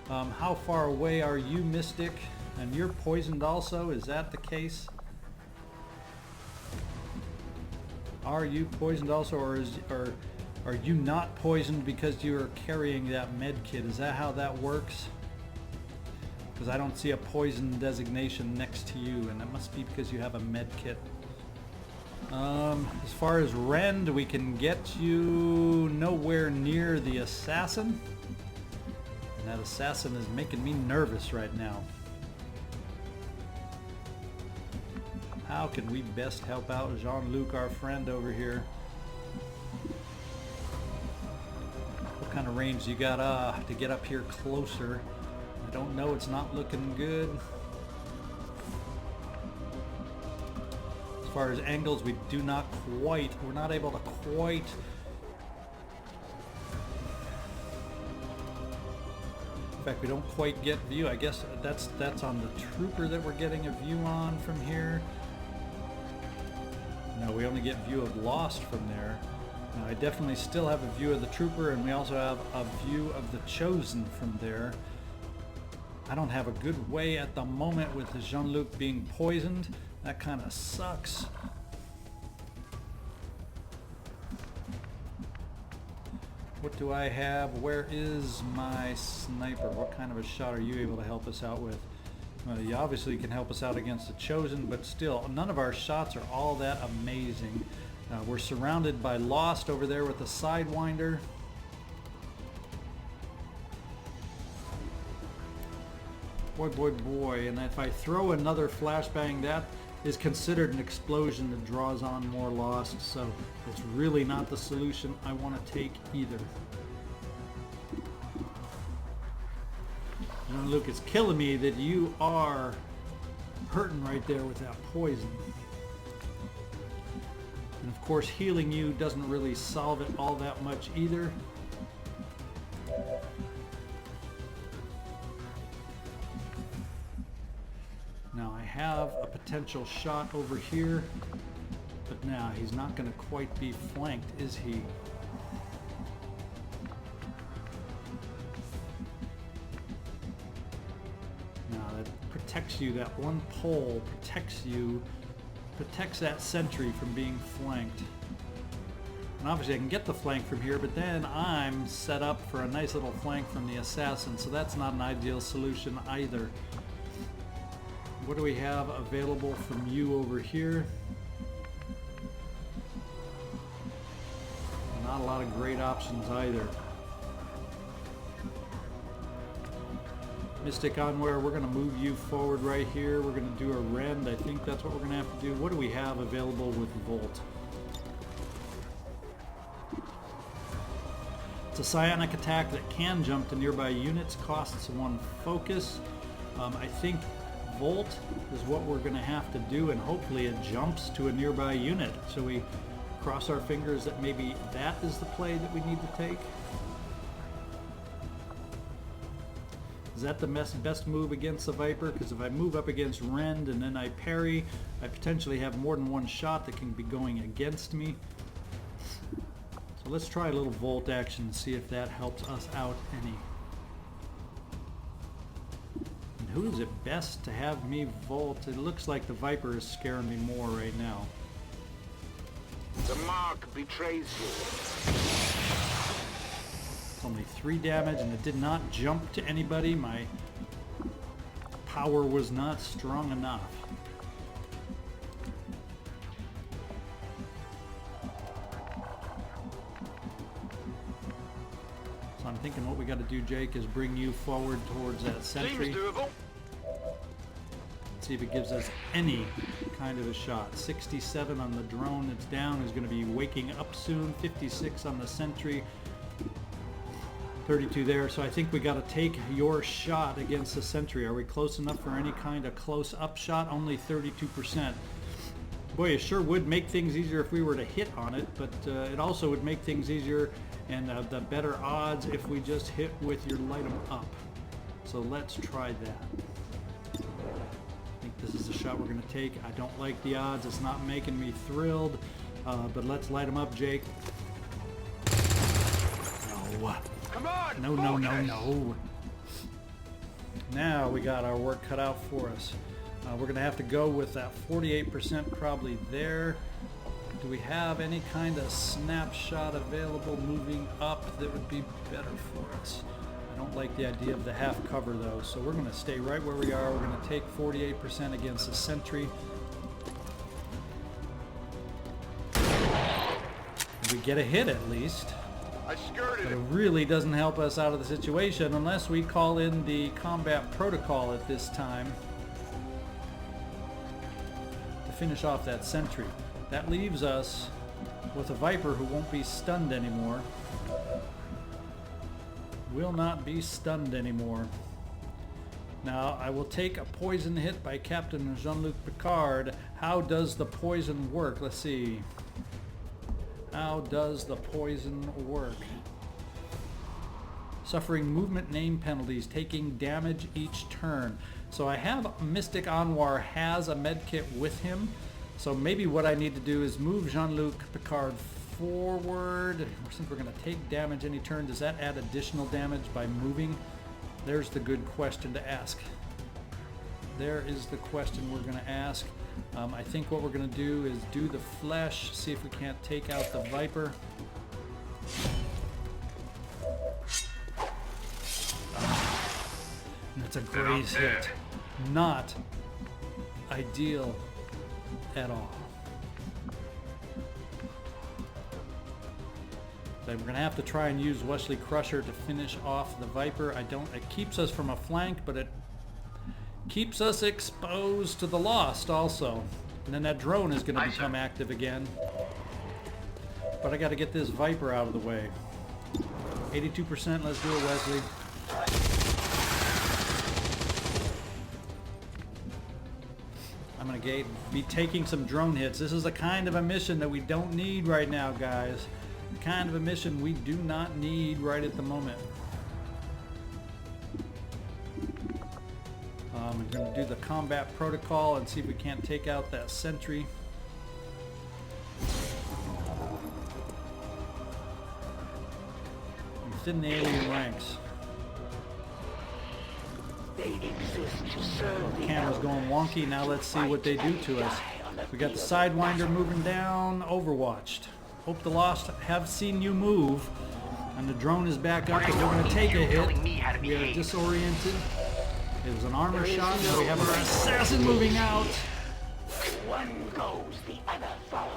How far away are you, Mystic? And you're poisoned also? Is that the case? Are you poisoned also, or are you not poisoned because you're carrying that med kit? Is that how that works? Because I don't see a poison designation next to you, and that must be because you have a med kit. As far as Rend, we can get you nowhere near the assassin. And that assassin is making me nervous right now. How can we best help out Jean-Luc, our friend over here? What kind of range you got to get up here closer? I don't know, it's not looking good. As far as angles, we're not able to quite. In fact, we don't quite get view. I guess that's on the trooper that we're getting a view on from here. No, we only get view of Lost from there. Now, I definitely still have a view of the trooper, and we also have a view of the Chosen from there. I don't have a good way at the moment with Jean-Luc being poisoned. That kind of sucks. What do I have? Where is my sniper? What kind of a shot are you able to help us out with? Well, you obviously can help us out against the Chosen, but still, none of our shots are all that amazing. We're surrounded by Lost over there with the Sidewinder. Boy, boy, boy, and if I throw another flashbang, that is considered an explosion that draws on more Lost, so it's really not the solution I want to take either. You know, Luke, it's killing me that you are hurting right there with that poison. And of course, healing you doesn't really solve it all that much either. Now I have a potential shot over here, but now he's not going to quite be flanked, is he? Now that protects you, that one pole protects you, protects that sentry from being flanked. And obviously I can get the flank from here, but then I'm set up for a nice little flank from the assassin, so that's not an ideal solution either. What do we have available from you over here? Not a lot of great options either. Mystic Anwar, we're going to move you forward right here. We're going to do a rend. I think that's what we're going to have to do. What do we have available with Volt? It's a psionic attack that can jump to nearby units, costs 1 focus. I think Volt is what we're going to have to do, and hopefully it jumps to a nearby unit. So we cross our fingers that maybe that is the play that we need to take. Is that the best move against the Viper? Because if I move up against Rend and then I parry, I potentially have more than one shot that can be going against me. So let's try a little Volt action and see if that helps us out any. And who is it best to have me Volt? It looks like the Viper is scaring me more right now. The mark betrays you. Only 3 damage, and it did not jump to anybody. My power was not strong enough. So I'm thinking what we got to do, Jake, is bring you forward towards that sentry. Seems doable. See if it gives us any kind of a shot. 67 on the drone that's down, is going to be waking up soon. 56 on the sentry. 32 there, so I think we got to take your shot against the sentry. Are we close enough for any kind of close-up shot? Only 32%. Boy, it sure would make things easier if we were to hit on it, but it also would make things easier and the better odds if we just hit with your light 'em up. So let's try that. I think this is the shot we're going to take. I don't like the odds. It's not making me thrilled, but let's light 'em up, Jake. No. Come on! No, no, no, no. Now we got our work cut out for us. We're going to have to go with that 48% probably there. Do we have any kind of snapshot available moving up that would be better for us? I don't like the idea of the half cover though, so we're going to stay right where we are. We're going to take 48% against the sentry. We get a hit at least. I skirted But it it. really doesn't help us out of the situation unless we call in the combat protocol at this time to finish off that sentry. That leaves us with a Viper who won't be stunned anymore. Will not be stunned anymore. Now, I will take a poison hit by Captain Jean-Luc Picard. How does the poison work? Let's see. How does the poison work? Suffering movement name penalties, taking damage each turn. So I have Mystic Anwar has a medkit with him. So maybe what I need to do is move Jean-Luc Picard forward. Since we're going to take damage any turn, does that add additional damage by moving? There's the good question to ask. There is the question we're going to ask. I think what we're going to do is do the flesh, see if we can't take out the Viper. That's a graze hit. Not ideal at all. So we're going to have to try and use Wesley Crusher to finish off the Viper. It keeps us from a flank, but it keeps us exposed to the Lost also. And then that drone is going to become active again. But I got to get this Viper out of the way. 82%, let's do it, Wesley. I'm going to be taking some drone hits. This is the kind of a mission that we don't need right now, guys. The kind of a mission we do not need right at the moment. I'm going to do the combat protocol and see if we can't take out that sentry. Within the alien ranks. They exist to serve the Camera's going wonky. Now let's see what they do to us. We got the Sidewinder moving down. Overwatched. Hope the Lost have seen you move. And the drone is back up, Why and we're going to are take a you hit. telling me how to We are behave? disoriented. It was an armor shot. Now we have our assassin moving out. One goes, the other follows.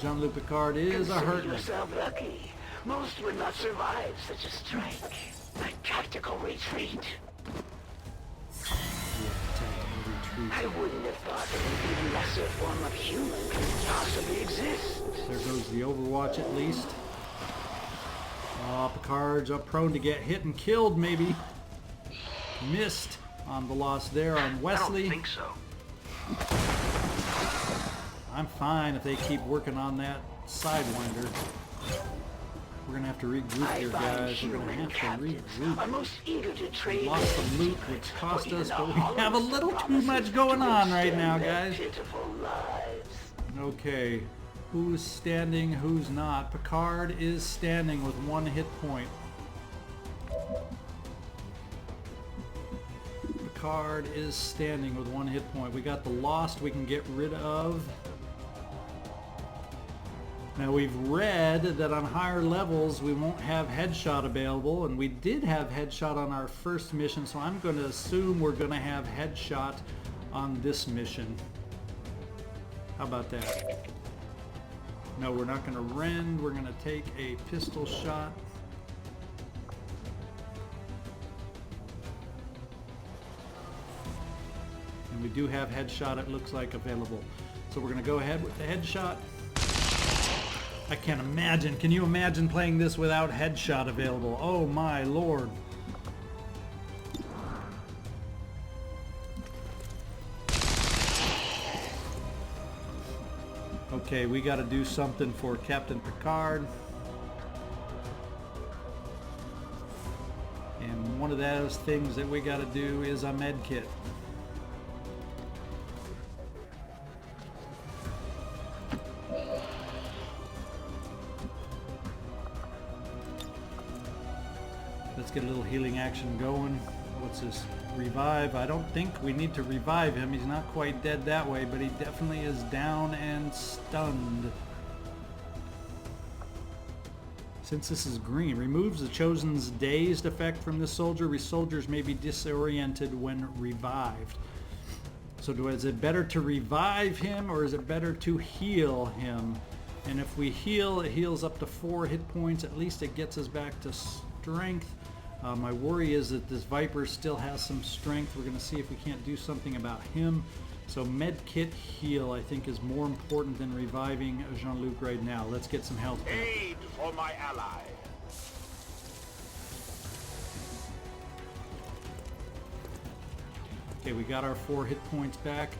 Jean-Luc Picard is a Consider hurting. yourself lucky. Most would not survive such a strike. A tactical retreat. I wouldn't have thought that an even lesser form of human could possibly exist. There goes the Overwatch at least. Picard's up prone to get hit and killed maybe. Missed on the loss there on Wesley. I don't think so. I'm fine if they keep working on that Sidewinder. We're going to have to regroup here, guys. We're going to have to regroup. Are most eager to trade We lost some loot, which cost us, but we have a little too much going on right now, guys. Pitiful lives. Okay, who's standing, who's not? Picard is standing with 1 hit point. Picard is standing with 1 hit point. We got the Lost we can get rid of. Now we've read that on higher levels we won't have headshot available, and we did have headshot on our first mission, so I'm going to assume we're going to have headshot on this mission. How about that? No, we're not going to rend. We're going to take a pistol shot. And we do have headshot, it looks like, available. So we're going to go ahead with the headshot. I can't imagine. Can you imagine playing this without headshot available? Oh my lord. Okay, we got to do something for Captain Picard. And one of those things that we got to do is a med kit. Let's get a little healing action going. What's this? Revive. I don't think we need to revive him. He's not quite dead that way, but he definitely is down and stunned. Since this is green, removes the Chosen's dazed effect from this soldier. Soldiers may be disoriented when revived. So is it better to revive him or is it better to heal him? And if we heal, it heals up to 4 hit points. At least it gets us back to strength. My worry is that this Viper still has some strength. We're going to see if we can't do something about him. So med kit heal, I think, is more important than reviving Jean-Luc right now. Let's get some health back. Aid for my ally. Okay, we got our 4 hit points back.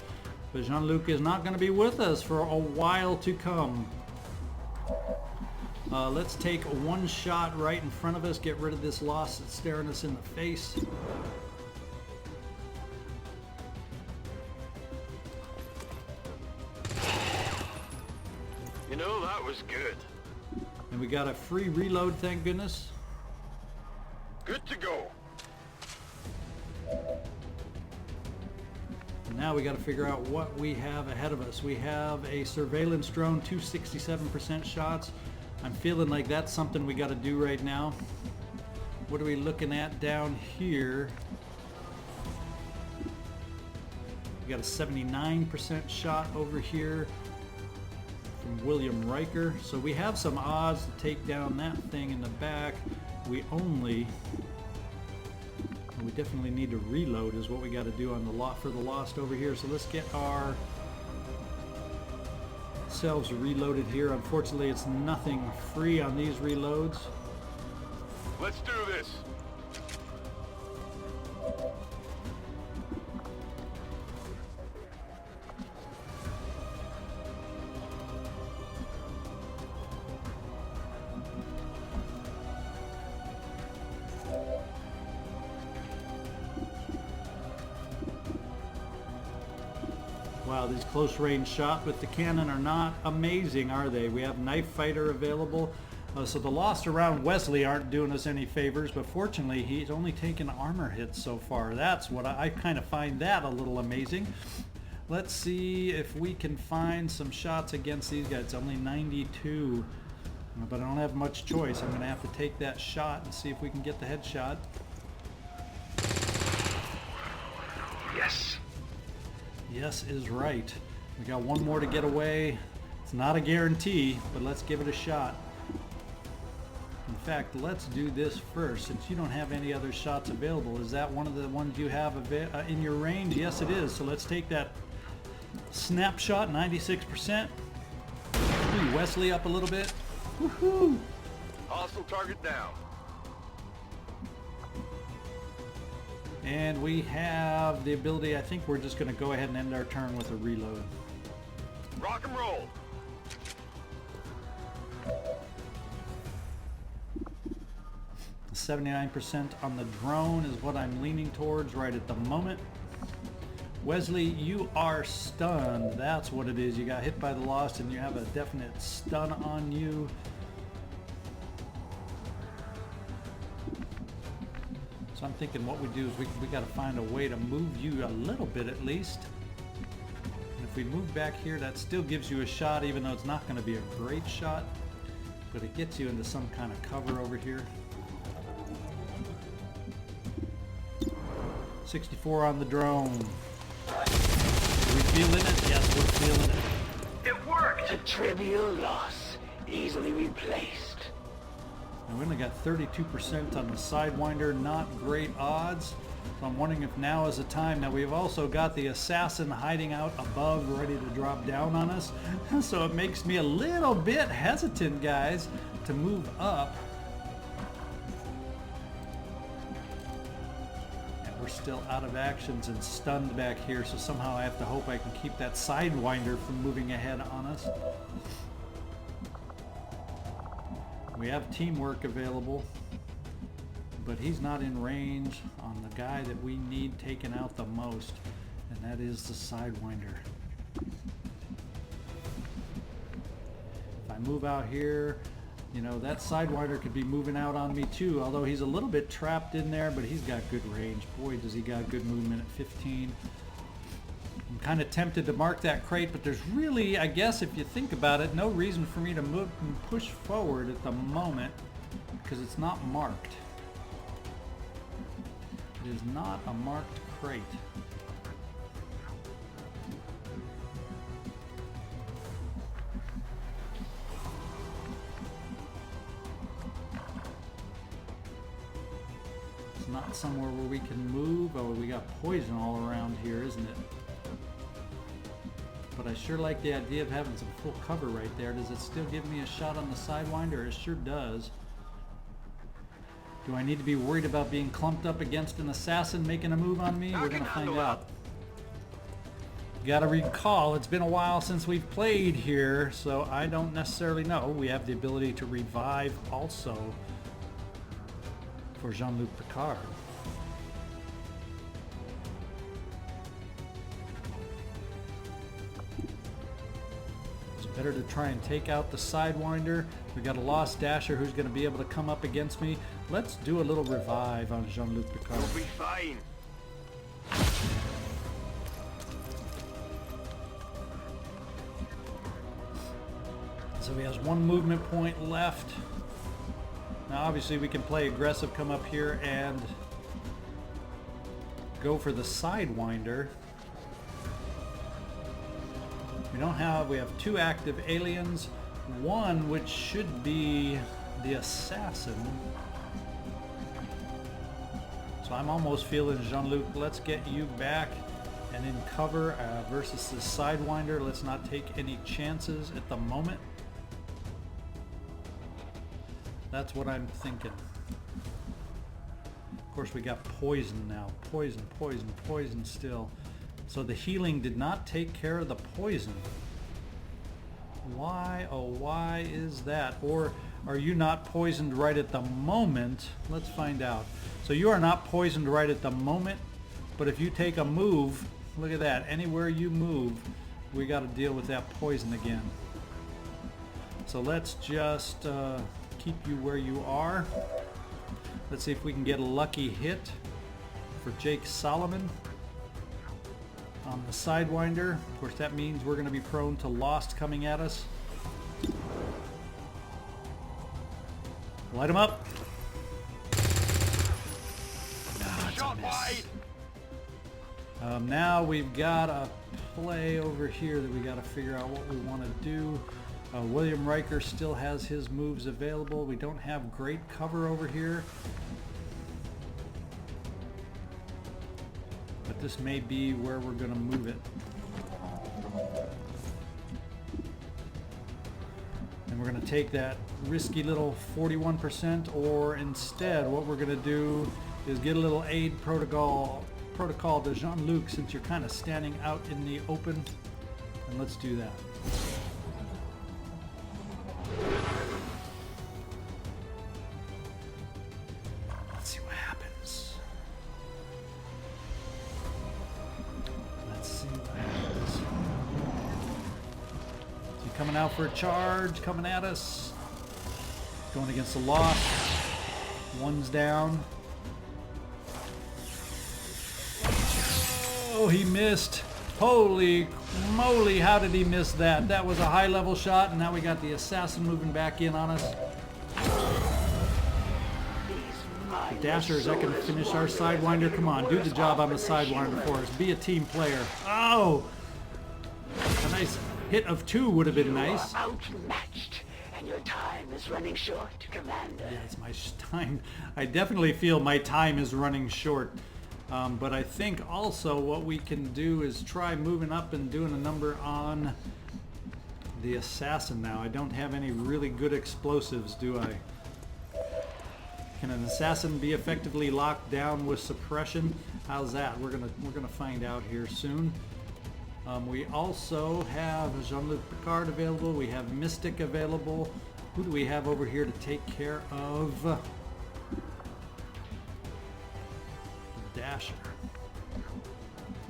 But Jean-Luc is not going to be with us for a while to come. Let's take 1 shot right in front of us, get rid of this Lost that's staring us in the face. You know, that was good. And we got a free reload, thank goodness. Good to go. And now we got to figure out what we have ahead of us. We have a surveillance drone, 267% shots. I'm feeling like that's something we got to do right now. What are we looking at down here? We got a 79% shot over here from William Riker. So we have some odds to take down that thing in the back. We definitely need to reload is what we got to do on the lot for the Lost over here. So let's get our selves reloaded here. Unfortunately, it's nothing free on these reloads. Let's do this. Wow, these close range shots with the cannon are not amazing, are they? We have Knife Fighter available. So the Lost around Wesley aren't doing us any favors, but fortunately he's only taken armor hits so far. That's what I kind of find that a little amazing. Let's see if we can find some shots against these guys. It's only 92, but I don't have much choice. I'm going to have to take that shot and see if we can get the headshot. Yes. Yes is right. We got one more to get away. It's not a guarantee, but let's give it a shot. In fact, let's do this first, since you don't have any other shots available. Is that one of the ones you have in your range? Yes, it is. So let's take that snapshot, 96%. Bring Wesley up a little bit. Woohoo! Hostile target down. And we have the ability, I think we're just going to go ahead and end our turn with a reload. Rock and roll. 79% on the drone is what I'm leaning towards right at the moment. Wesley, you are stunned. That's what it is. You got hit by the Lost and you have a definite stun on you. So I'm thinking what we do is we got to find a way to move you a little bit at least. And if we move back here, that still gives you a shot, even though it's not going to be a great shot. But it gets you into some kind of cover over here. 64 on the drone. Are we feeling it? Yes, we're feeling it. It worked. A trivial loss, easily replaced. And we only got 32% on the Sidewinder, not great odds. So I'm wondering if now is the time. Now we've also got the assassin hiding out above, ready to drop down on us. So it makes me a little bit hesitant, guys, to move up. And we're still out of actions and stunned back here, so somehow I have to hope I can keep that Sidewinder from moving ahead on us. We have teamwork available, but he's not in range on the guy that we need taken out the most, and that is the Sidewinder. If I move out here, you know, that Sidewinder could be moving out on me too, although he's a little bit trapped in there, but he's got good range. Boy, does he got good movement at 15. I'm kind of tempted to mark that crate, but there's really, I guess if you think about it, no reason for me to move and push forward at the moment because it's not marked. It is not a marked crate. It's not somewhere where we can move. Oh, we got poison all around here, isn't it? But I sure like the idea of having some full cover right there. Does it still give me a shot on the Sidewinder? It sure does. Do I need to be worried about being clumped up against an assassin making a move on me? We're going to find out. You got to recall, it's been a while since we've played here, so I don't necessarily know. We have the ability to revive also for Jean-Luc Picard. Better to try and take out the Sidewinder. We got a Lost Dasher who's going to be able to come up against me. Let's do a little revive on Jean-Luc Picard. We'll be fine. So he has one movement point left. Now obviously we can play aggressive, come up here and go for the Sidewinder. We have two active aliens, one which should be the assassin. So I'm almost feeling, Jean-Luc, let's get you back and in cover versus the Sidewinder. Let's not take any chances at the moment. That's what I'm thinking. Of course we got poison now. Poison, poison, poison still. So the healing did not take care of the poison. Why, oh why is that? Or are you not poisoned right at the moment? Let's find out. So you are not poisoned right at the moment, but if you take a move, look at that, anywhere you move, we got to deal with that poison again. So let's just keep you where you are. Let's see if we can get a lucky hit for Jake Solomon. on the Sidewinder. Of course, that means we're going to be prone to Lost coming at us. Light them up. Ah, it's a miss. Now we've got a play over here that we got to figure out what we want to do. William Riker still has his moves available. We don't have great cover over here. But this may be where we're going to move it. And we're going to take that risky little 41%, or instead what we're going to do is get a little aid protocol to Jean-Luc, since you're kind of standing out in the open. And let's do that. Let's see what happens. Let's see what happens. Is he coming out for a charge? Coming at us. Going against the Lost. One's down. Oh, he missed. Holy moly, how did he miss that? That was a high level shot, and now we got the assassin moving back in on us. The Dashers, I can finish our Sidewinder. Come on, do the job on the Sidewinder for us. Be a team player. Oh! A nice hit of 2 would have been nice. You are outmatched, and your time is running short, Commander. Yeah, it's my time. I definitely feel my time is running short. But I think also what we can do is try moving up and doing a number on the assassin now. I don't have any really good explosives, do I? Can an assassin be effectively locked down with suppression? How's that? We're gonna find out here soon. We also have Jean-Luc Picard available. We have Mystic available. Who do we have over here to take care of? Dasher.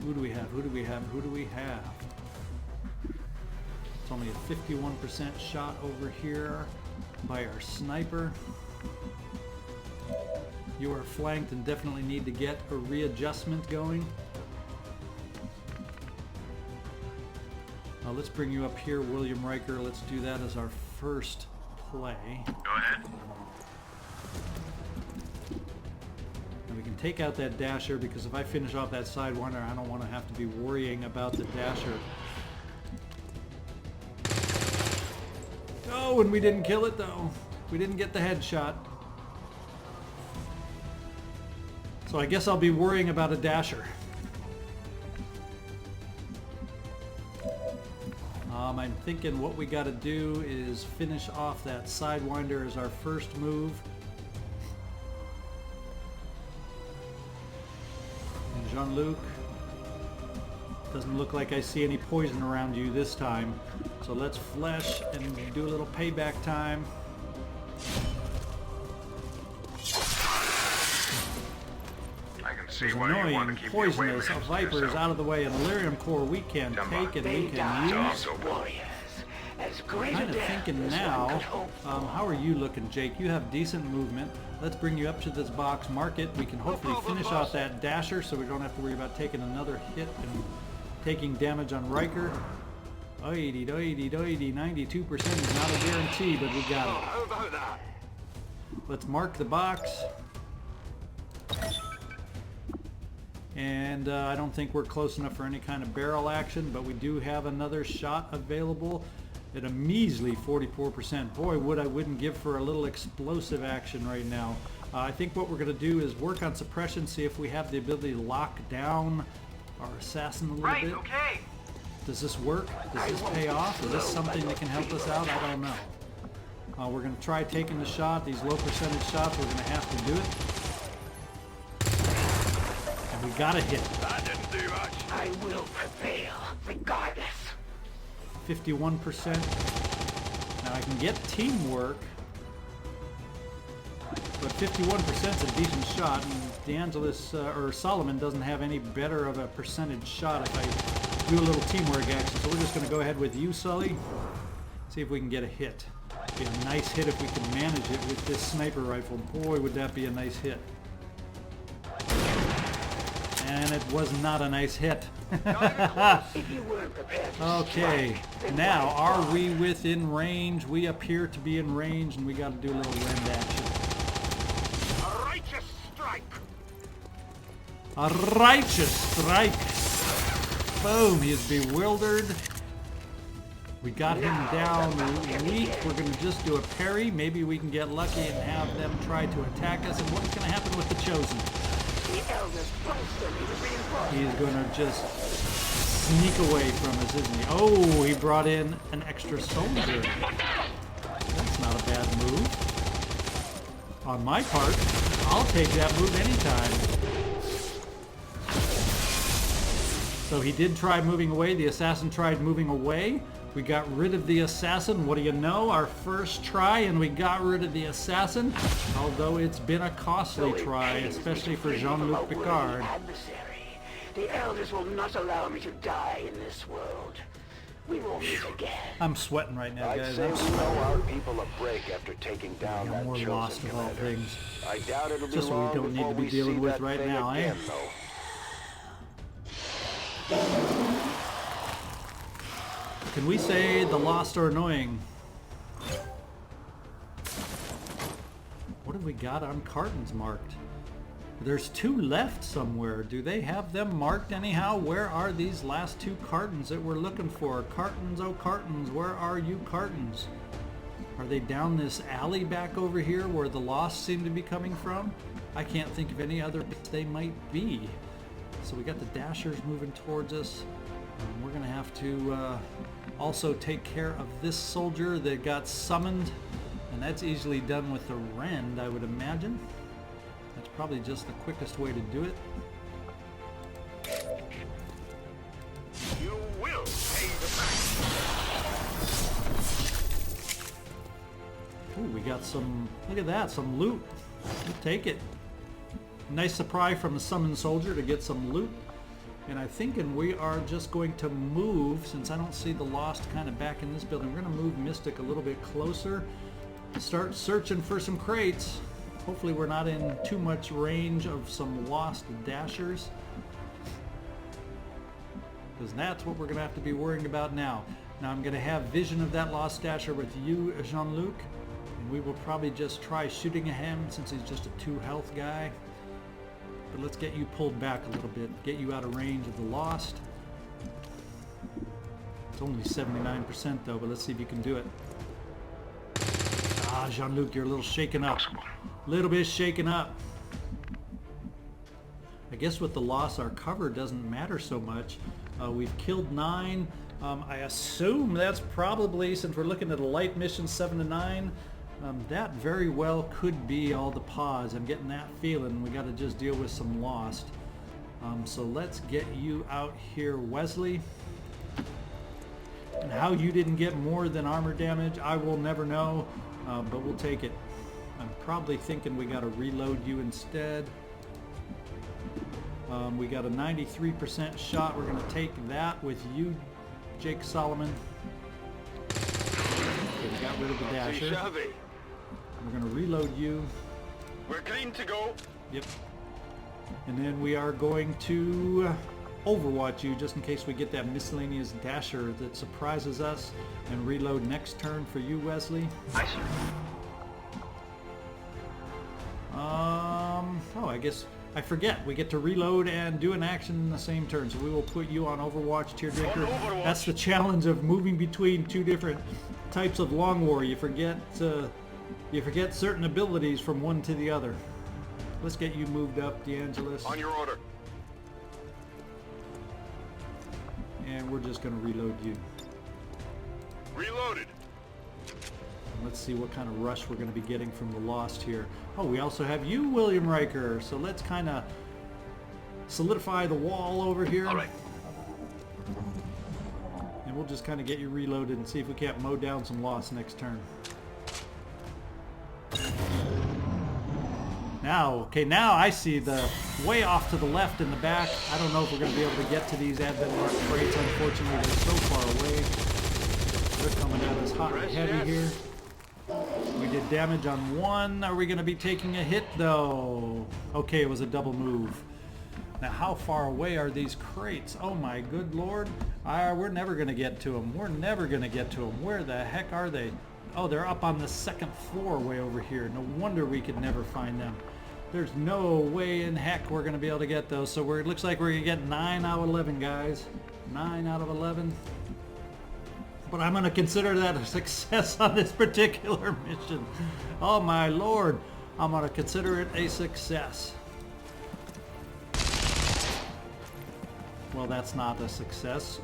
Who do we have? Who do we have? Who do we have? It's only a 51% shot over here by our sniper. You are flanked and definitely need to get a readjustment going. Let's bring you up here, William Riker. Let's do that as our first play. Go ahead. We can take out that Dasher, because if I finish off that Sidewinder, I don't want to have to be worrying about the Dasher. Oh, and we didn't kill it though. We didn't get the headshot. So I guess I'll be worrying about a Dasher. I'm thinking what we got to do is finish off that Sidewinder as our first move. Jean-Luc, doesn't look like I see any poison around you this time, so let's flesh and do a little payback time. I can see There's why you want annoying, to keep poisonous, the a Viper is out of the way, and Lyrium Core we can take and we can use. I'm kind of thinking now, how are you looking, Jake? You have decent movement. Let's bring you up to this box, mark it. We can hopefully finish off that Dasher so we don't have to worry about taking another hit and taking damage on Riker. 92% is not a guarantee, but we got it. How about that? Let's mark the box. And I don't think we're close enough for any kind of barrel action, but we do have another shot available at a measly 44%. Boy, I wouldn't give for a little explosive action right now. I think what we're going to do is work on suppression, see if we have the ability to lock down our assassin a little bit. Okay. Does this work? Does this pay off? Is this something that can help us out? I don't know. We're going to try taking the shot. These low percentage shots, we're going to have to do it. And we got a hit. That didn't do much. I will prevail, regardless. 51%. Now I can get teamwork, but 51% is a decent shot, and DeAngelis or Solomon doesn't have any better of a percentage shot if I do a little teamwork action. So we're just going to go ahead with you, Sully. See if we can get a hit. Be a nice hit if we can manage it with this sniper rifle. Boy, would that be a nice hit. And it was not a nice hit. If you weren't prepared to Okay, strike, then now why are try? we within range? We appear to be in range, and we got to do a little rend action. A righteous strike! A righteous strike! Boom, he is bewildered. We got him down weak. We're going to just do a parry. Maybe we can get lucky and have them try to attack us. And what's going to happen with the Chosen? The elders promised them he was reinforced. He's going to just sneak away from us, isn't he? Oh, he brought in an extra soldier. That's not a bad move. On my part, I'll take that move anytime. So he did try moving away. The assassin tried moving away. We got rid of the assassin. What do you know? Our first try, and we got rid of the assassin. Although it's been a costly try, especially for Jean-Luc Picard. Adversary. The elders will not allow me to die in this world. We will meet again. I'm sweating right now, I'd guys. say I'm we sweating. know our people a break after taking down I'm that more chosen lost of all commander. things. I doubt it'll be Just what we long don't need before to be we dealing see with that right thing now, eh? again, though. Can we say the lost are annoying? What have we got on cartons marked? There's 2 left somewhere. Do they have them marked anyhow? Where are these last 2 cartons that we're looking for? Cartons, oh cartons, where are you cartons? Are they down this alley back over here where the lost seem to be coming from? I can't think of any other they might be. So we got the dashers moving towards us. We're gonna have to also take care of this soldier that got summoned, and that's easily done with the rend, I would imagine. That's probably just the quickest way to do it. You will pay the price! Ooh, we got some, look at that, some loot. We'll take it. Nice surprise from a summoned soldier to get some loot. And I'm thinking we are just going to move, since I don't see the lost kind of back in this building, we're going to move Mystic a little bit closer. Start searching for some crates. Hopefully we're not in too much range of some lost dashers, because that's what we're going to have to be worrying about now. Now I'm going to have vision of that lost dasher with you, Jean-Luc, and we will probably just try shooting at him since he's just a 2 health guy. But let's get you pulled back a little bit, get you out of range of the lost. It's only 79% though, but let's see if you can do it. Ah, Jean-Luc, you're a little shaken up. A little bit shaken up. I guess with the loss, our cover doesn't matter so much. We've killed 9. I assume that's probably, since we're looking at a light mission 7 to 9, that very well could be all the pods. I'm getting that feeling. We got to just deal with some lost. So let's get you out here, Wesley. And how you didn't get more than armor damage, I will never know, but we'll take it. I'm probably thinking we got to reload you instead. We got a 93% shot. We're going to take that with you, Jake Solomon. Okay, we got rid of the dasher. We're going to reload you. We're clean to go. Yep. And then we are going to overwatch you just in case we get that miscellaneous dasher that surprises us, and reload next turn for you, Wesley. Aye, sir. Oh, I guess I forget. We get to reload and do an action in the same turn, so we will put you on Overwatch, Teardrinker. On Overwatch. That's the challenge of moving between 2 different types of Long War. You forget certain abilities from one to the other. Let's get you moved up, DeAngelis. On your order. And we're just going to reload you. Reloaded. Let's see what kind of rush we're going to be getting from the lost here. Oh, we also have you, William Riker. So let's kind of solidify the wall over here. All right. And we'll just kind of get you reloaded and see if we can't mow down some lost next turn. Now I see the way off to the left in the back. I don't know if we're going to be able to get to these Advent Mark crates. Unfortunately, they're so far away. They're coming at us hot and heavy here. We did damage on 1. Are we going to be taking a hit, though? Okay, it was a double move. Now, how far away are these crates? Oh my good lord. We're never going to get to them. We're never going to get to them. Where the heck are they? Oh, they're up on the second floor way over here. No wonder we could never find them. There's no way in heck we're going to be able to get those. So it looks like we're going to get 9 out of 11, guys. 9 out of 11. But I'm going to consider that a success on this particular mission. Oh my lord. I'm going to consider it a success. Well, that's not a success.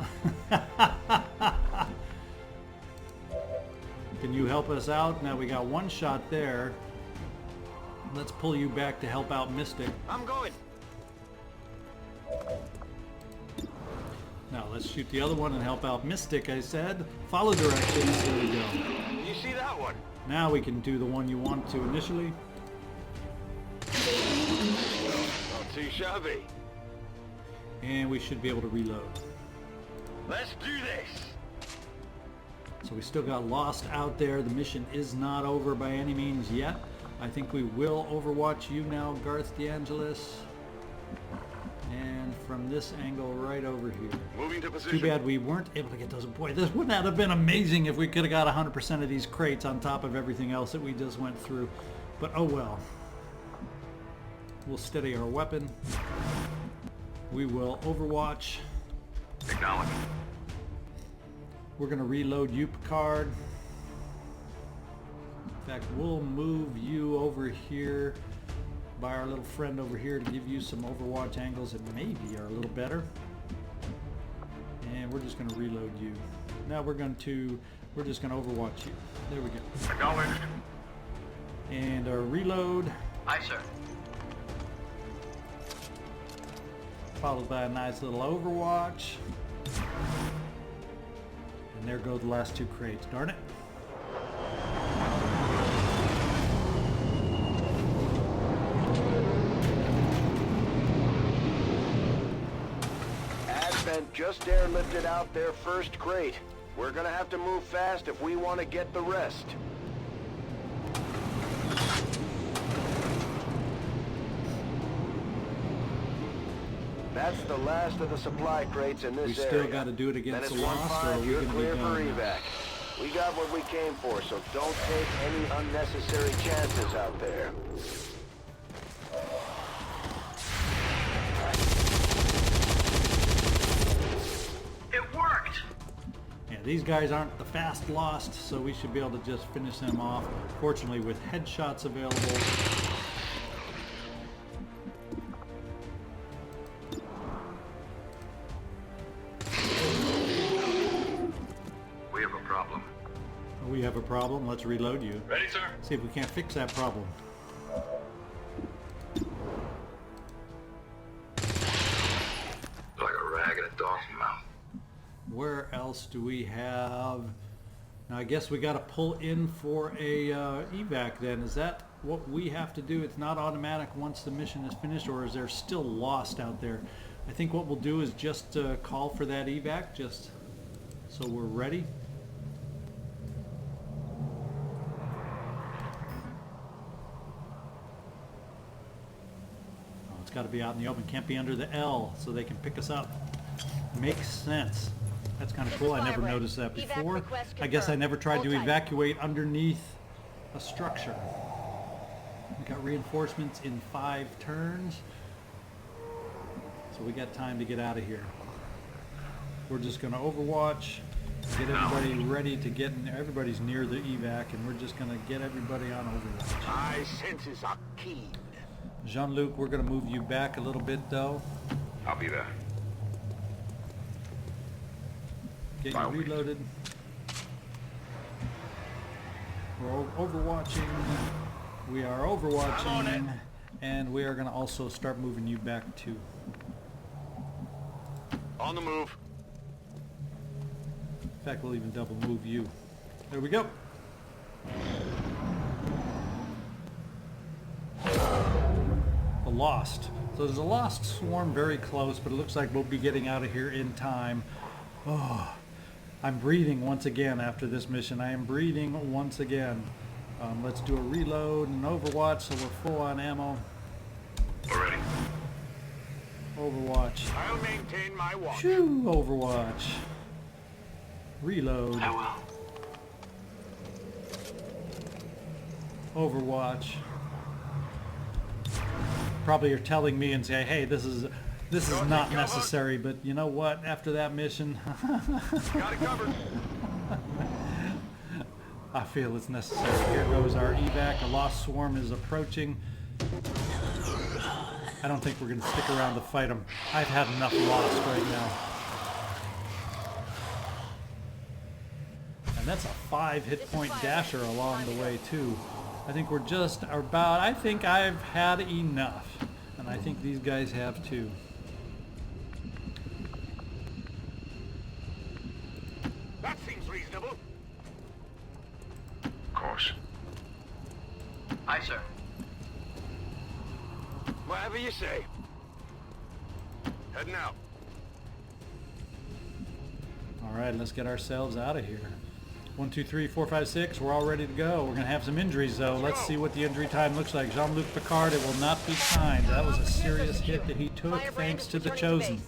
Can you help us out? Now we got one shot there. Let's pull you back to help out Mystic. I'm going. Now let's shoot the other one and help out Mystic, I said. Follow directions. There we go. You see that one? Now we can do the one you want to initially. Not too shabby. And we should be able to reload. Let's do this. So we still got Lost out there. The mission is not over by any means yet. I think we will overwatch you now, Garth DeAngelis. And from this angle right over here. Moving to position. Too bad we weren't able to get those. Boy, this wouldn't that have been amazing if we could have got 100% of these crates on top of everything else that we just went through. But oh well. We'll steady our weapon. We will overwatch. Acknowledge. We're going to reload you, Picard. In fact, we'll move you over here by our little friend over here to give you some overwatch angles that maybe are a little better. And we're just going to reload you. Now we're just going to overwatch you. There we go. Acknowledged. And our reload. Aye, sir. Followed by a nice little overwatch. And there go the last 2 crates. Darn it. Advent just airlifted out their first crate. We're gonna have to move fast if we want to get the rest. That's the last of the supply crates in this We area. still got to do it against the Then it's Lost, or are 1-5, we you're going to be clear for done? evac. We got what we came for, so don't take any unnecessary chances out there. It worked! Yeah, these guys aren't the fast Lost, so we should be able to just finish them off. Fortunately, with headshots available. We have a problem. We have a problem. Let's reload you. Ready, sir? See if we can't fix that problem. Like a rag in a dog's mouth. Where else do we have? Now I guess we got to pull in for a evac then. Is that what we have to do? It's not automatic once the mission is finished, or is there still Lost out there? I think what we'll do is just call for that evac, just so we're ready. Oh, it's got to be out in the open. Can't be under the L so they can pick us up. Makes sense. That's kind of cool. I never noticed that before. I guess I never tried to evacuate underneath a structure. We got reinforcements in 5 turns. So we got time to get out of here. We're just going to overwatch, get everybody ready to get in there. Everybody's near the evac, and we're just going to get everybody on overwatch. My senses are keen. Jean-Luc, we're going to move you back a little bit, though. I'll be there. Get you reloaded. We're overwatching. We are overwatching, and we are going to also start moving you back too. On the move. In fact, we'll even double move you. There we go. The Lost. So there's a Lost swarm very close, but it looks like we'll be getting out of here in time. Oh, I'm breathing once again after this mission. I am breathing once again. Let's do a reload and overwatch so we're full on ammo. Already. Overwatch. I'll maintain my watch. Shoo, Overwatch. Reload. I will. Overwatch. Probably you're telling me and say, hey, this is not necessary, but you know what? After that mission, Got it covered. I feel it's necessary. Here goes our evac. A lost swarm is approaching. I don't think we're going to stick around to fight them. I've had enough lost right now. And that's a 5 hit point dasher along the way too. I think we're just about, I think I've had enough. And I think these guys have too. That seems reasonable. Of course. Aye, sir. Whatever you say. Heading out. Alright, let's get ourselves out of here. 1, 2, 3, 4, 5, 6. We're all ready to go. We're going to have some injuries though. Let's see what the injury time looks like. Jean-Luc Picard, it will not be kind. That was a serious hit that he took thanks to the Chosen.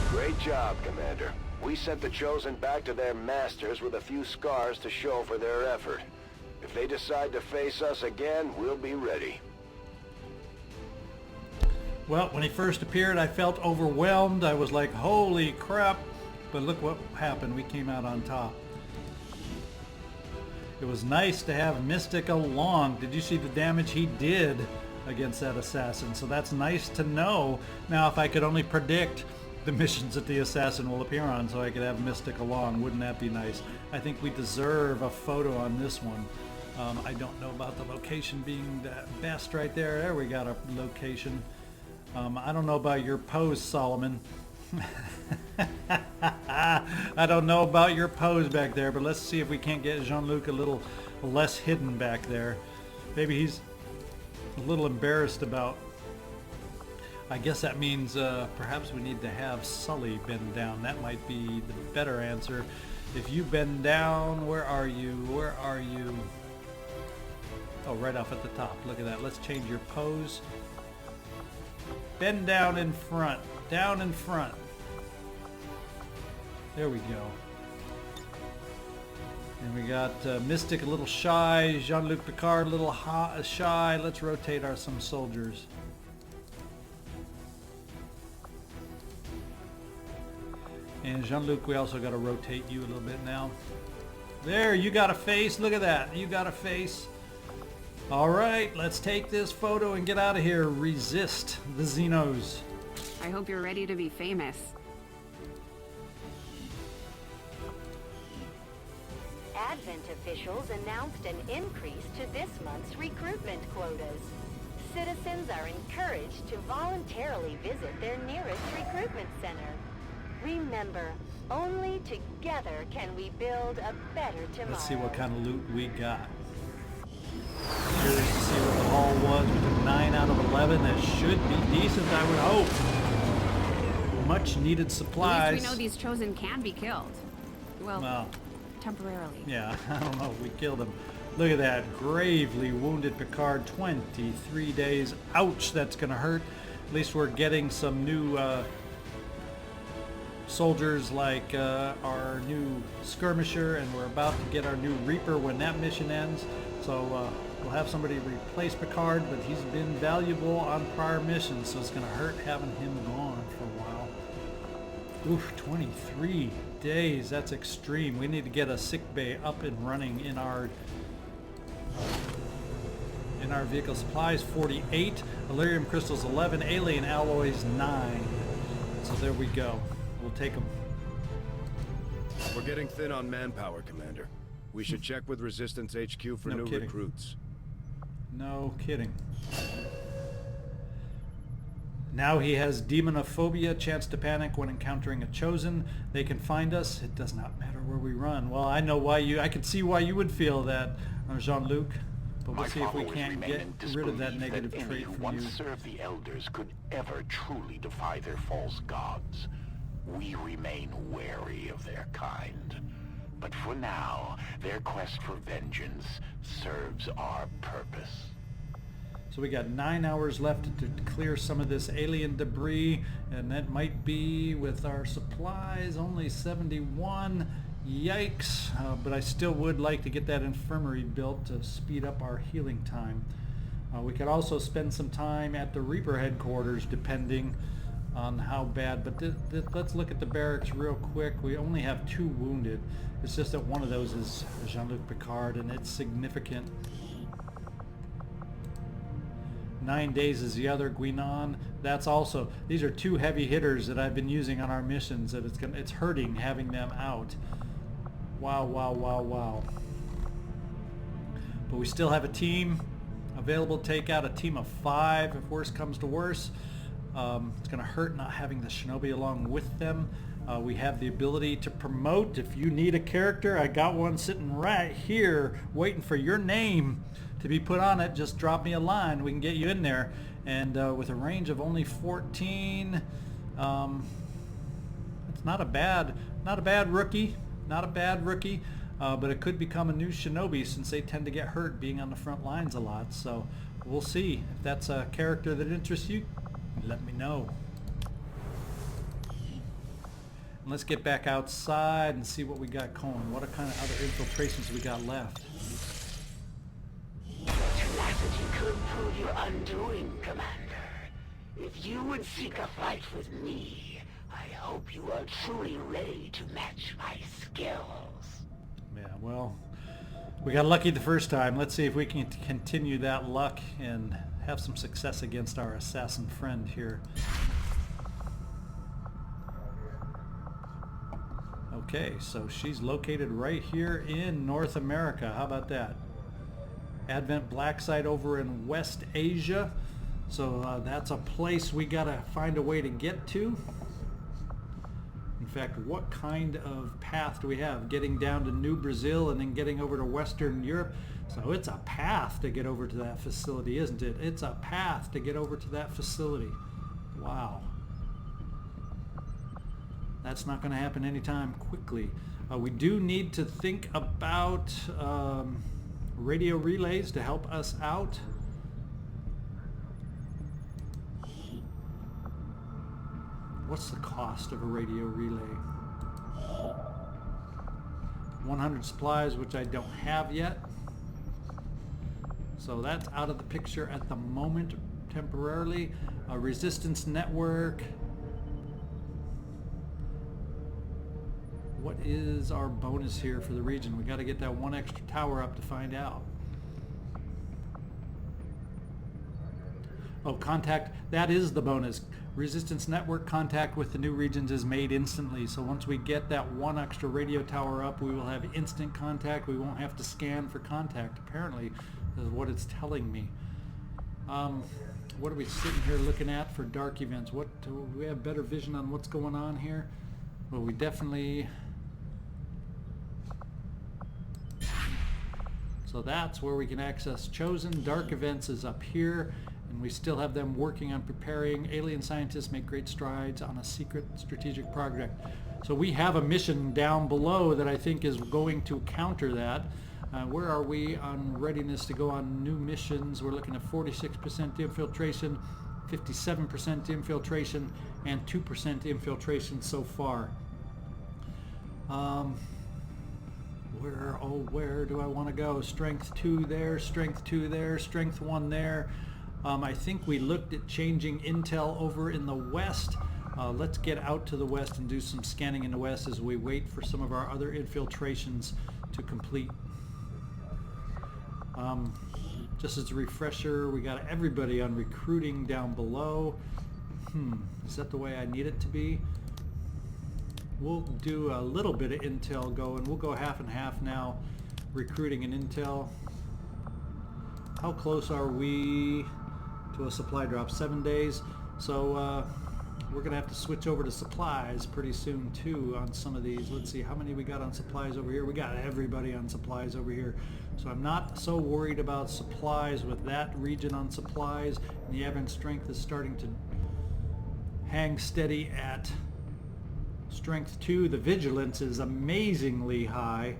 Great job, Commander. We sent the Chosen back to their masters with a few scars to show for their effort. If they decide to face us again, we'll be ready. Well, when he first appeared, I felt overwhelmed. I was like, holy crap. But look what happened. We came out on top. It was nice to have Mystic along. Did you see the damage he did against that assassin? So that's nice to know. Now, if I could only predict the missions that the assassin will appear on so I could have Mystic along, wouldn't that be nice? I think we deserve a photo on this one. I don't know about the location being the best right there. There we got a location. I don't know about your pose, Solomon. I don't know about your pose back there, but let's see if we can't get Jean-Luc a little less hidden back there. Maybe he's a little embarrassed about... I guess that means perhaps we need to have Sully bend down. That might be the better answer. If you bend down, where are you? Where are you? Oh, right off at the top. Look at that. Let's change your pose. Bend down in front. Down in front. There we go. And we got Mystic a little shy. Jean-Luc Picard a little shy. Let's rotate some soldiers. And Jean-Luc, we also got to rotate you a little bit now. There, you got a face. Look at that. You got a face. All right, let's take this photo and get out of here. Resist the Xenos. I hope you're ready to be famous. Advent officials announced an increase to this month's recruitment quotas. Citizens are encouraged to voluntarily visit their nearest recruitment center. Remember, only together can we build a better tomorrow. Let's see what kind of loot we got. Curious to see what the haul was. We took 9 out of 11. That should be decent, I would hope. Much needed supplies. At least we know these Chosen can be killed. Well, temporarily. Yeah, I don't know if we killed him. Look at that. Gravely wounded Picard, 23 days. Ouch, that's going to hurt. At least we're getting some new soldiers like our new skirmisher, and we're about to get our new Reaper when that mission ends. So we'll have somebody replace Picard, but he's been valuable on prior missions, so it's going to hurt having him gone for a while. Oof, 23 days. That's extreme. We need to get a sick bay up and running in our vehicle. Supplies 48, Elerium crystals 11, alien alloys 9. So there we go. We'll take them. We're getting thin on manpower, Commander. We should check with Resistance HQ for new recruits. No kidding. Now he has demonophobia, chance to panic when encountering a Chosen. They can find us. It does not matter where we run. Well, I know why I can see why you would feel that, Jean-Luc. But we'll see if we can't get rid of that negative trait from you. Once served the Elders could ever truly defy their false gods. We remain wary of their kind. But for now, their quest for vengeance serves our purpose. So we got 9 hours left to clear some of this alien debris, and that might be, with our supplies, only 71. Yikes. But I still would like to get that infirmary built to speed up our healing time. We could also spend some time at the Reaper headquarters, depending on how bad. But let's look at the barracks real quick. We only have 2 wounded. It's just that one of those is Jean-Luc Picard, and it's significant. 9 days is the other, Guinan. That's also, these are 2 heavy hitters that I've been using on our missions, and it's hurting having them out. Wow, wow, wow, wow. But we still have a team available to take out, a team of 5 if worse comes to worse. It's going to hurt not having the shinobi along with them. We have the ability to promote. If you need a character, I got one sitting right here waiting for your name to be put on it. Just drop me a line. We can get you in there. And with a range of only 14, it's not a bad rookie. Not a bad rookie. But it could become a new shinobi, since they tend to get hurt being on the front lines a lot. So we'll see. If that's a character that interests you, let me know. And let's get back outside and see what we got going. What kind of other infiltrations we got left? Your tenacity could prove your undoing, Commander. If you would seek a fight with me, I hope you are truly ready to match my skills. Yeah, well, we got lucky the first time. Let's see if we can continue that luck and have some success against our assassin friend here. Okay, so she's located right here in North America. How about that? Advent Black Site over in West Asia. So that's a place we gotta find a way to get to. In fact, what kind of path do we have? Getting down to New Brazil and then getting over to Western Europe. So it's a path to get over to that facility, isn't it? It's a path to get over to that facility. Wow. That's not going to happen anytime quickly. We do need to think about radio relays to help us out. What's the cost of a radio relay? 100 supplies, which I don't have yet. So that's out of the picture at the moment, temporarily. A resistance network. What is our bonus here for the region? We got to get that 1 extra tower up to find out. Oh, contact, that is the bonus. Resistance network contact with the new regions is made instantly. So once we get that 1 extra radio tower up, we will have instant contact. We won't have to scan for contact, apparently, is what it's telling me. What are we sitting here looking at for dark events? What do we have better vision on what's going on here? Well, we definitely... So that's where we can access Chosen. Dark events is up here. And we still have them working on preparing. Alien scientists make great strides on a secret strategic project. So we have a mission down below that I think is going to counter that. Where are we on readiness to go on new missions? We're looking at 46% infiltration, 57% infiltration, and 2% infiltration so far. Where do I want to go? Strength 2 there, Strength 2 there, Strength 1 there. I think we looked at changing intel over in the west. Let's get out to the west and do some scanning in the west as we wait for some of our other infiltrations to complete. Just as a refresher, we got everybody on recruiting down below. Is that the way I need it to be? We'll do a little bit of intel going. We'll go half and half now, recruiting and intel. How close are we to a supply drop? 7 days. So we're going to have to switch over to supplies pretty soon too on some of these. Let's see how many we got on supplies over here. We got everybody on supplies over here. So I'm not so worried about supplies with that region on supplies. And the Advent strength is starting to hang steady at Strength 2. The vigilance is amazingly high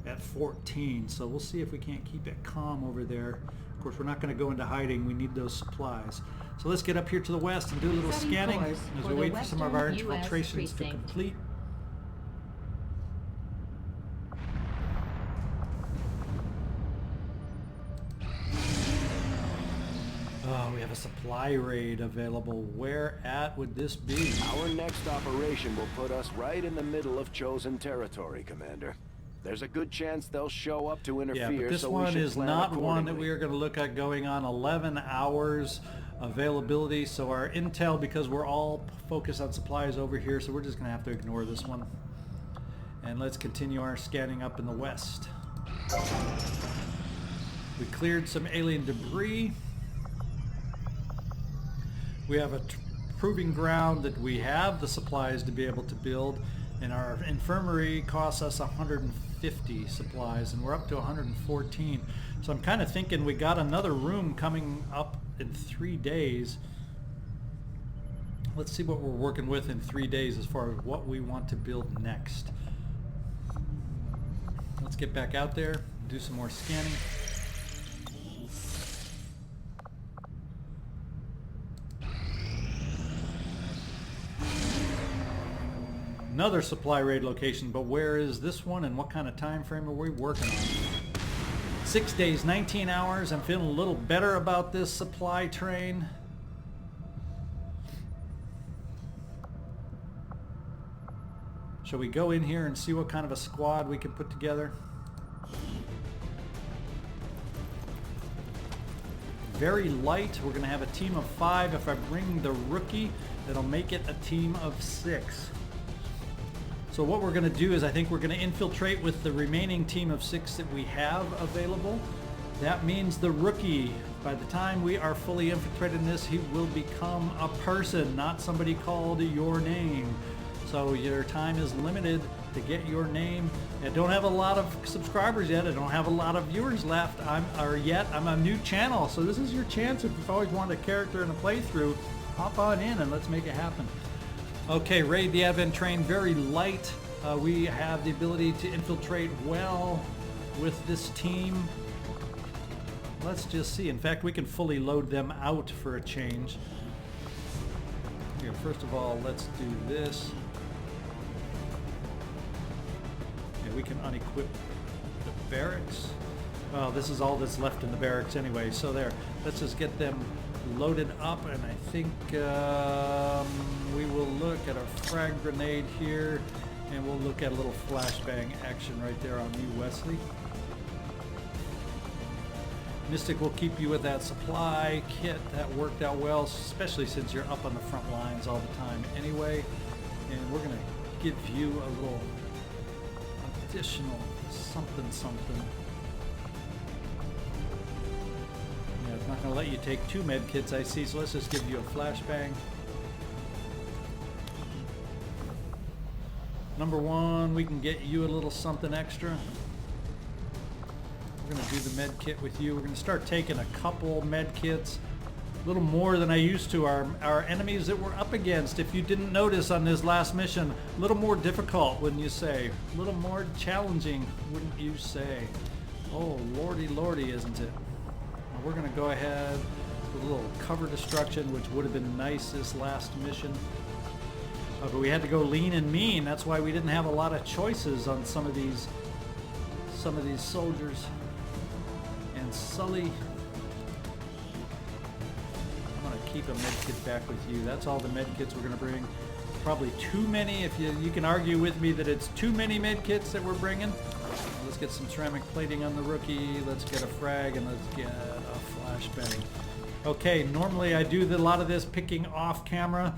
at 14. So we'll see if we can't keep it calm over there. course, we're not going to go into hiding. We need those supplies. So let's get up here to the west and do a little scanning as we wait for some of our infiltrations to complete. Oh, we have a supply raid available. Where at would this be? Our next operation will put us right in the middle of chosen territory, Commander. There's a good chance they'll show up to interfere. Yeah, but this so one is not one that we are going to look at going on 11 hours availability. So our intel, because we're all focused on supplies over here, so we're just going to have to ignore this one. And let's continue our scanning up in the west. We cleared some alien debris. We have a proving ground that we have the supplies to be able to build, and our infirmary costs us 150 supplies, and we're up to 114. So I'm kind of thinking we got another room coming up in 3 days. Let's see what we're working with in 3 days as far as what we want to build next. Let's get back out there, do some more scanning. Another supply raid location, but where is this one and what kind of time frame are we working on? 6 days, 19 hours. I'm feeling a little better about this supply train. Shall we go in here and see what kind of a squad we can put together? Very light. We're going to have a team of 5. If I bring the rookie, that'll make it a team of 6. So what we're going to do is I think we're going to infiltrate with the remaining team of 6 that we have available. That means the rookie, by the time we are fully infiltrated in this, he will become a person, not somebody called your name. So your time is limited to get your name. I don't have a lot of subscribers yet. I don't have a lot of viewers left. I'm a new channel. So this is your chance. If you've always wanted a character in a playthrough, hop on in and let's make it happen. Okay, raid the Advent train, very light. We have the ability to infiltrate well with this team. Let's just see. In fact, we can fully load them out for a change. Here, first of all, let's do this. Yeah, we can unequip the barracks. Well, this is all that's left in the barracks anyway, so there. Let's just get them loaded up, and I think we will look at our frag grenade here, and we'll look at a little flashbang action right there on you, Wesley. Mystic will keep you with that supply kit. That worked out well, especially since you're up on the front lines all the time anyway. And we're going to give you a little additional something. It's not going to let you take 2 med kits, I see, so let's just give you a flashbang. Number 1, we can get you a little something extra. We're going to do the med kit with you. We're going to start taking a couple med kits, a little more than I used to. Our enemies that we're up against, if you didn't notice on this last mission, a little more difficult, wouldn't you say? A little more challenging, wouldn't you say? Oh, lordy, isn't it? We're going to go ahead with a little cover destruction, which would have been nice this last mission. But we had to go lean and mean. That's why we didn't have a lot of choices on some of these soldiers. And Sully, I'm going to keep a medkit back with you. That's all the medkits we're going to bring. Probably too many. If you can argue with me that it's too many medkits that we're bringing. Let's get some ceramic plating on the rookie. Let's get a frag and let's get a flashbang. Okay, normally I do a lot of this picking off camera.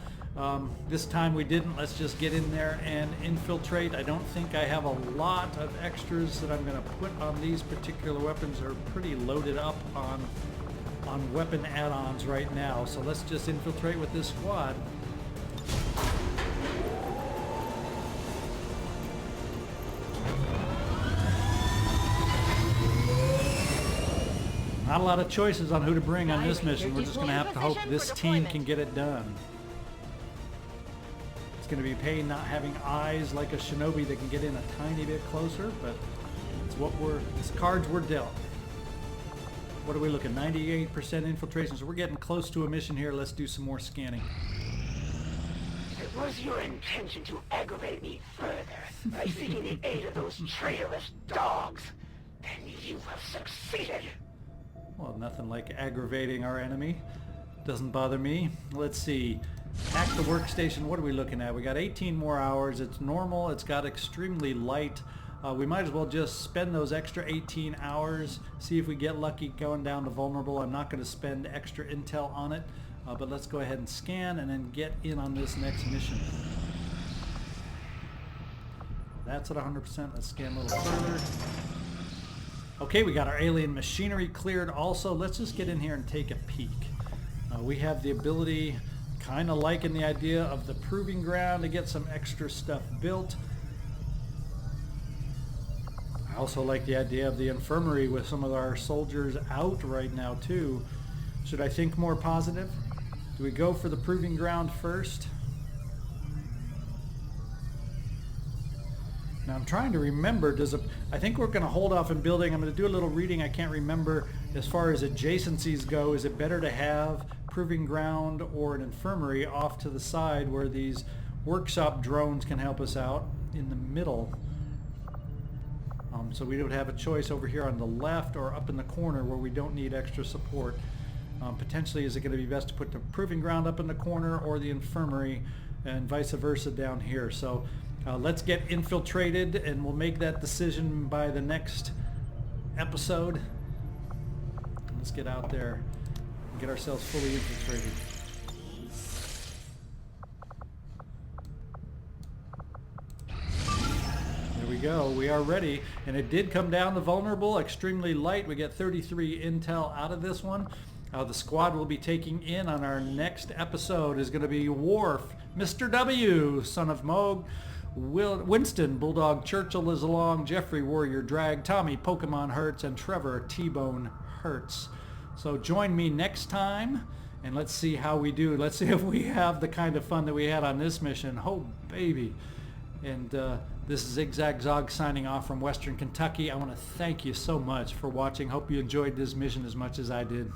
This time we didn't. Let's just get in there and infiltrate. I don't think I have a lot of extras that I'm going to put on these particular weapons. They're pretty loaded up on weapon add-ons right now. So let's just infiltrate with this squad. Not a lot of choices on who to bring on this mission. We're just going to have to hope this team can get it done. It's going to be a pain not having eyes like a shinobi that can get in a tiny bit closer, but it's the cards we're dealt. What are we looking? 98% infiltration. So we're getting close to a mission here. Let's do some more scanning. If it was your intention to aggravate me further by seeking the aid of those traitorous dogs, then you have succeeded. Well, nothing like aggravating our enemy. Doesn't bother me. Let's see. Hack the workstation. What are we looking at? We got 18 more hours. It's normal. It's got extremely light. We might as well just spend those extra 18 hours, see if we get lucky going down to vulnerable. I'm not going to spend extra intel on it, but let's go ahead and scan and then get in on this next mission. That's at 100%. Let's scan a little further. Okay, we got our alien machinery cleared also. Let's just get in here and take a peek. We have the ability, kind of liking the idea of the proving ground, to get some extra stuff built. I also like the idea of the infirmary with some of our soldiers out right now too. Should I think more positive? Do we go for the proving ground first? Now I'm trying to remember, I think we're going to hold off in building. I'm going to do a little reading. I can't remember as far as adjacencies go. Is it better to have proving ground or an infirmary off to the side where these workshop drones can help us out in the middle? So we would have a choice over here on the left or up in the corner where we don't need extra support. Potentially, is it going to be best to put the proving ground up in the corner or the infirmary, and vice versa down here? So let's get infiltrated, and we'll make that decision by the next episode. Let's get out there and get ourselves fully infiltrated. There we go. We are ready, and it did come down to vulnerable, extremely light. We get 33 intel out of this one. The squad we'll be taking in on our next episode is going to be Worf, Mr. W, son of Moog, Winston, Bulldog Churchill is along, Jeffrey, Warrior Drag, Tommy, Pokemon Hertz, and Trevor, T-Bone Hertz. So join me next time, and let's see how we do. Let's see if we have the kind of fun that we had on this mission. Oh, baby. And this is Zigzag Zog signing off from Western Kentucky. I want to thank you so much for watching. Hope you enjoyed this mission as much as I did.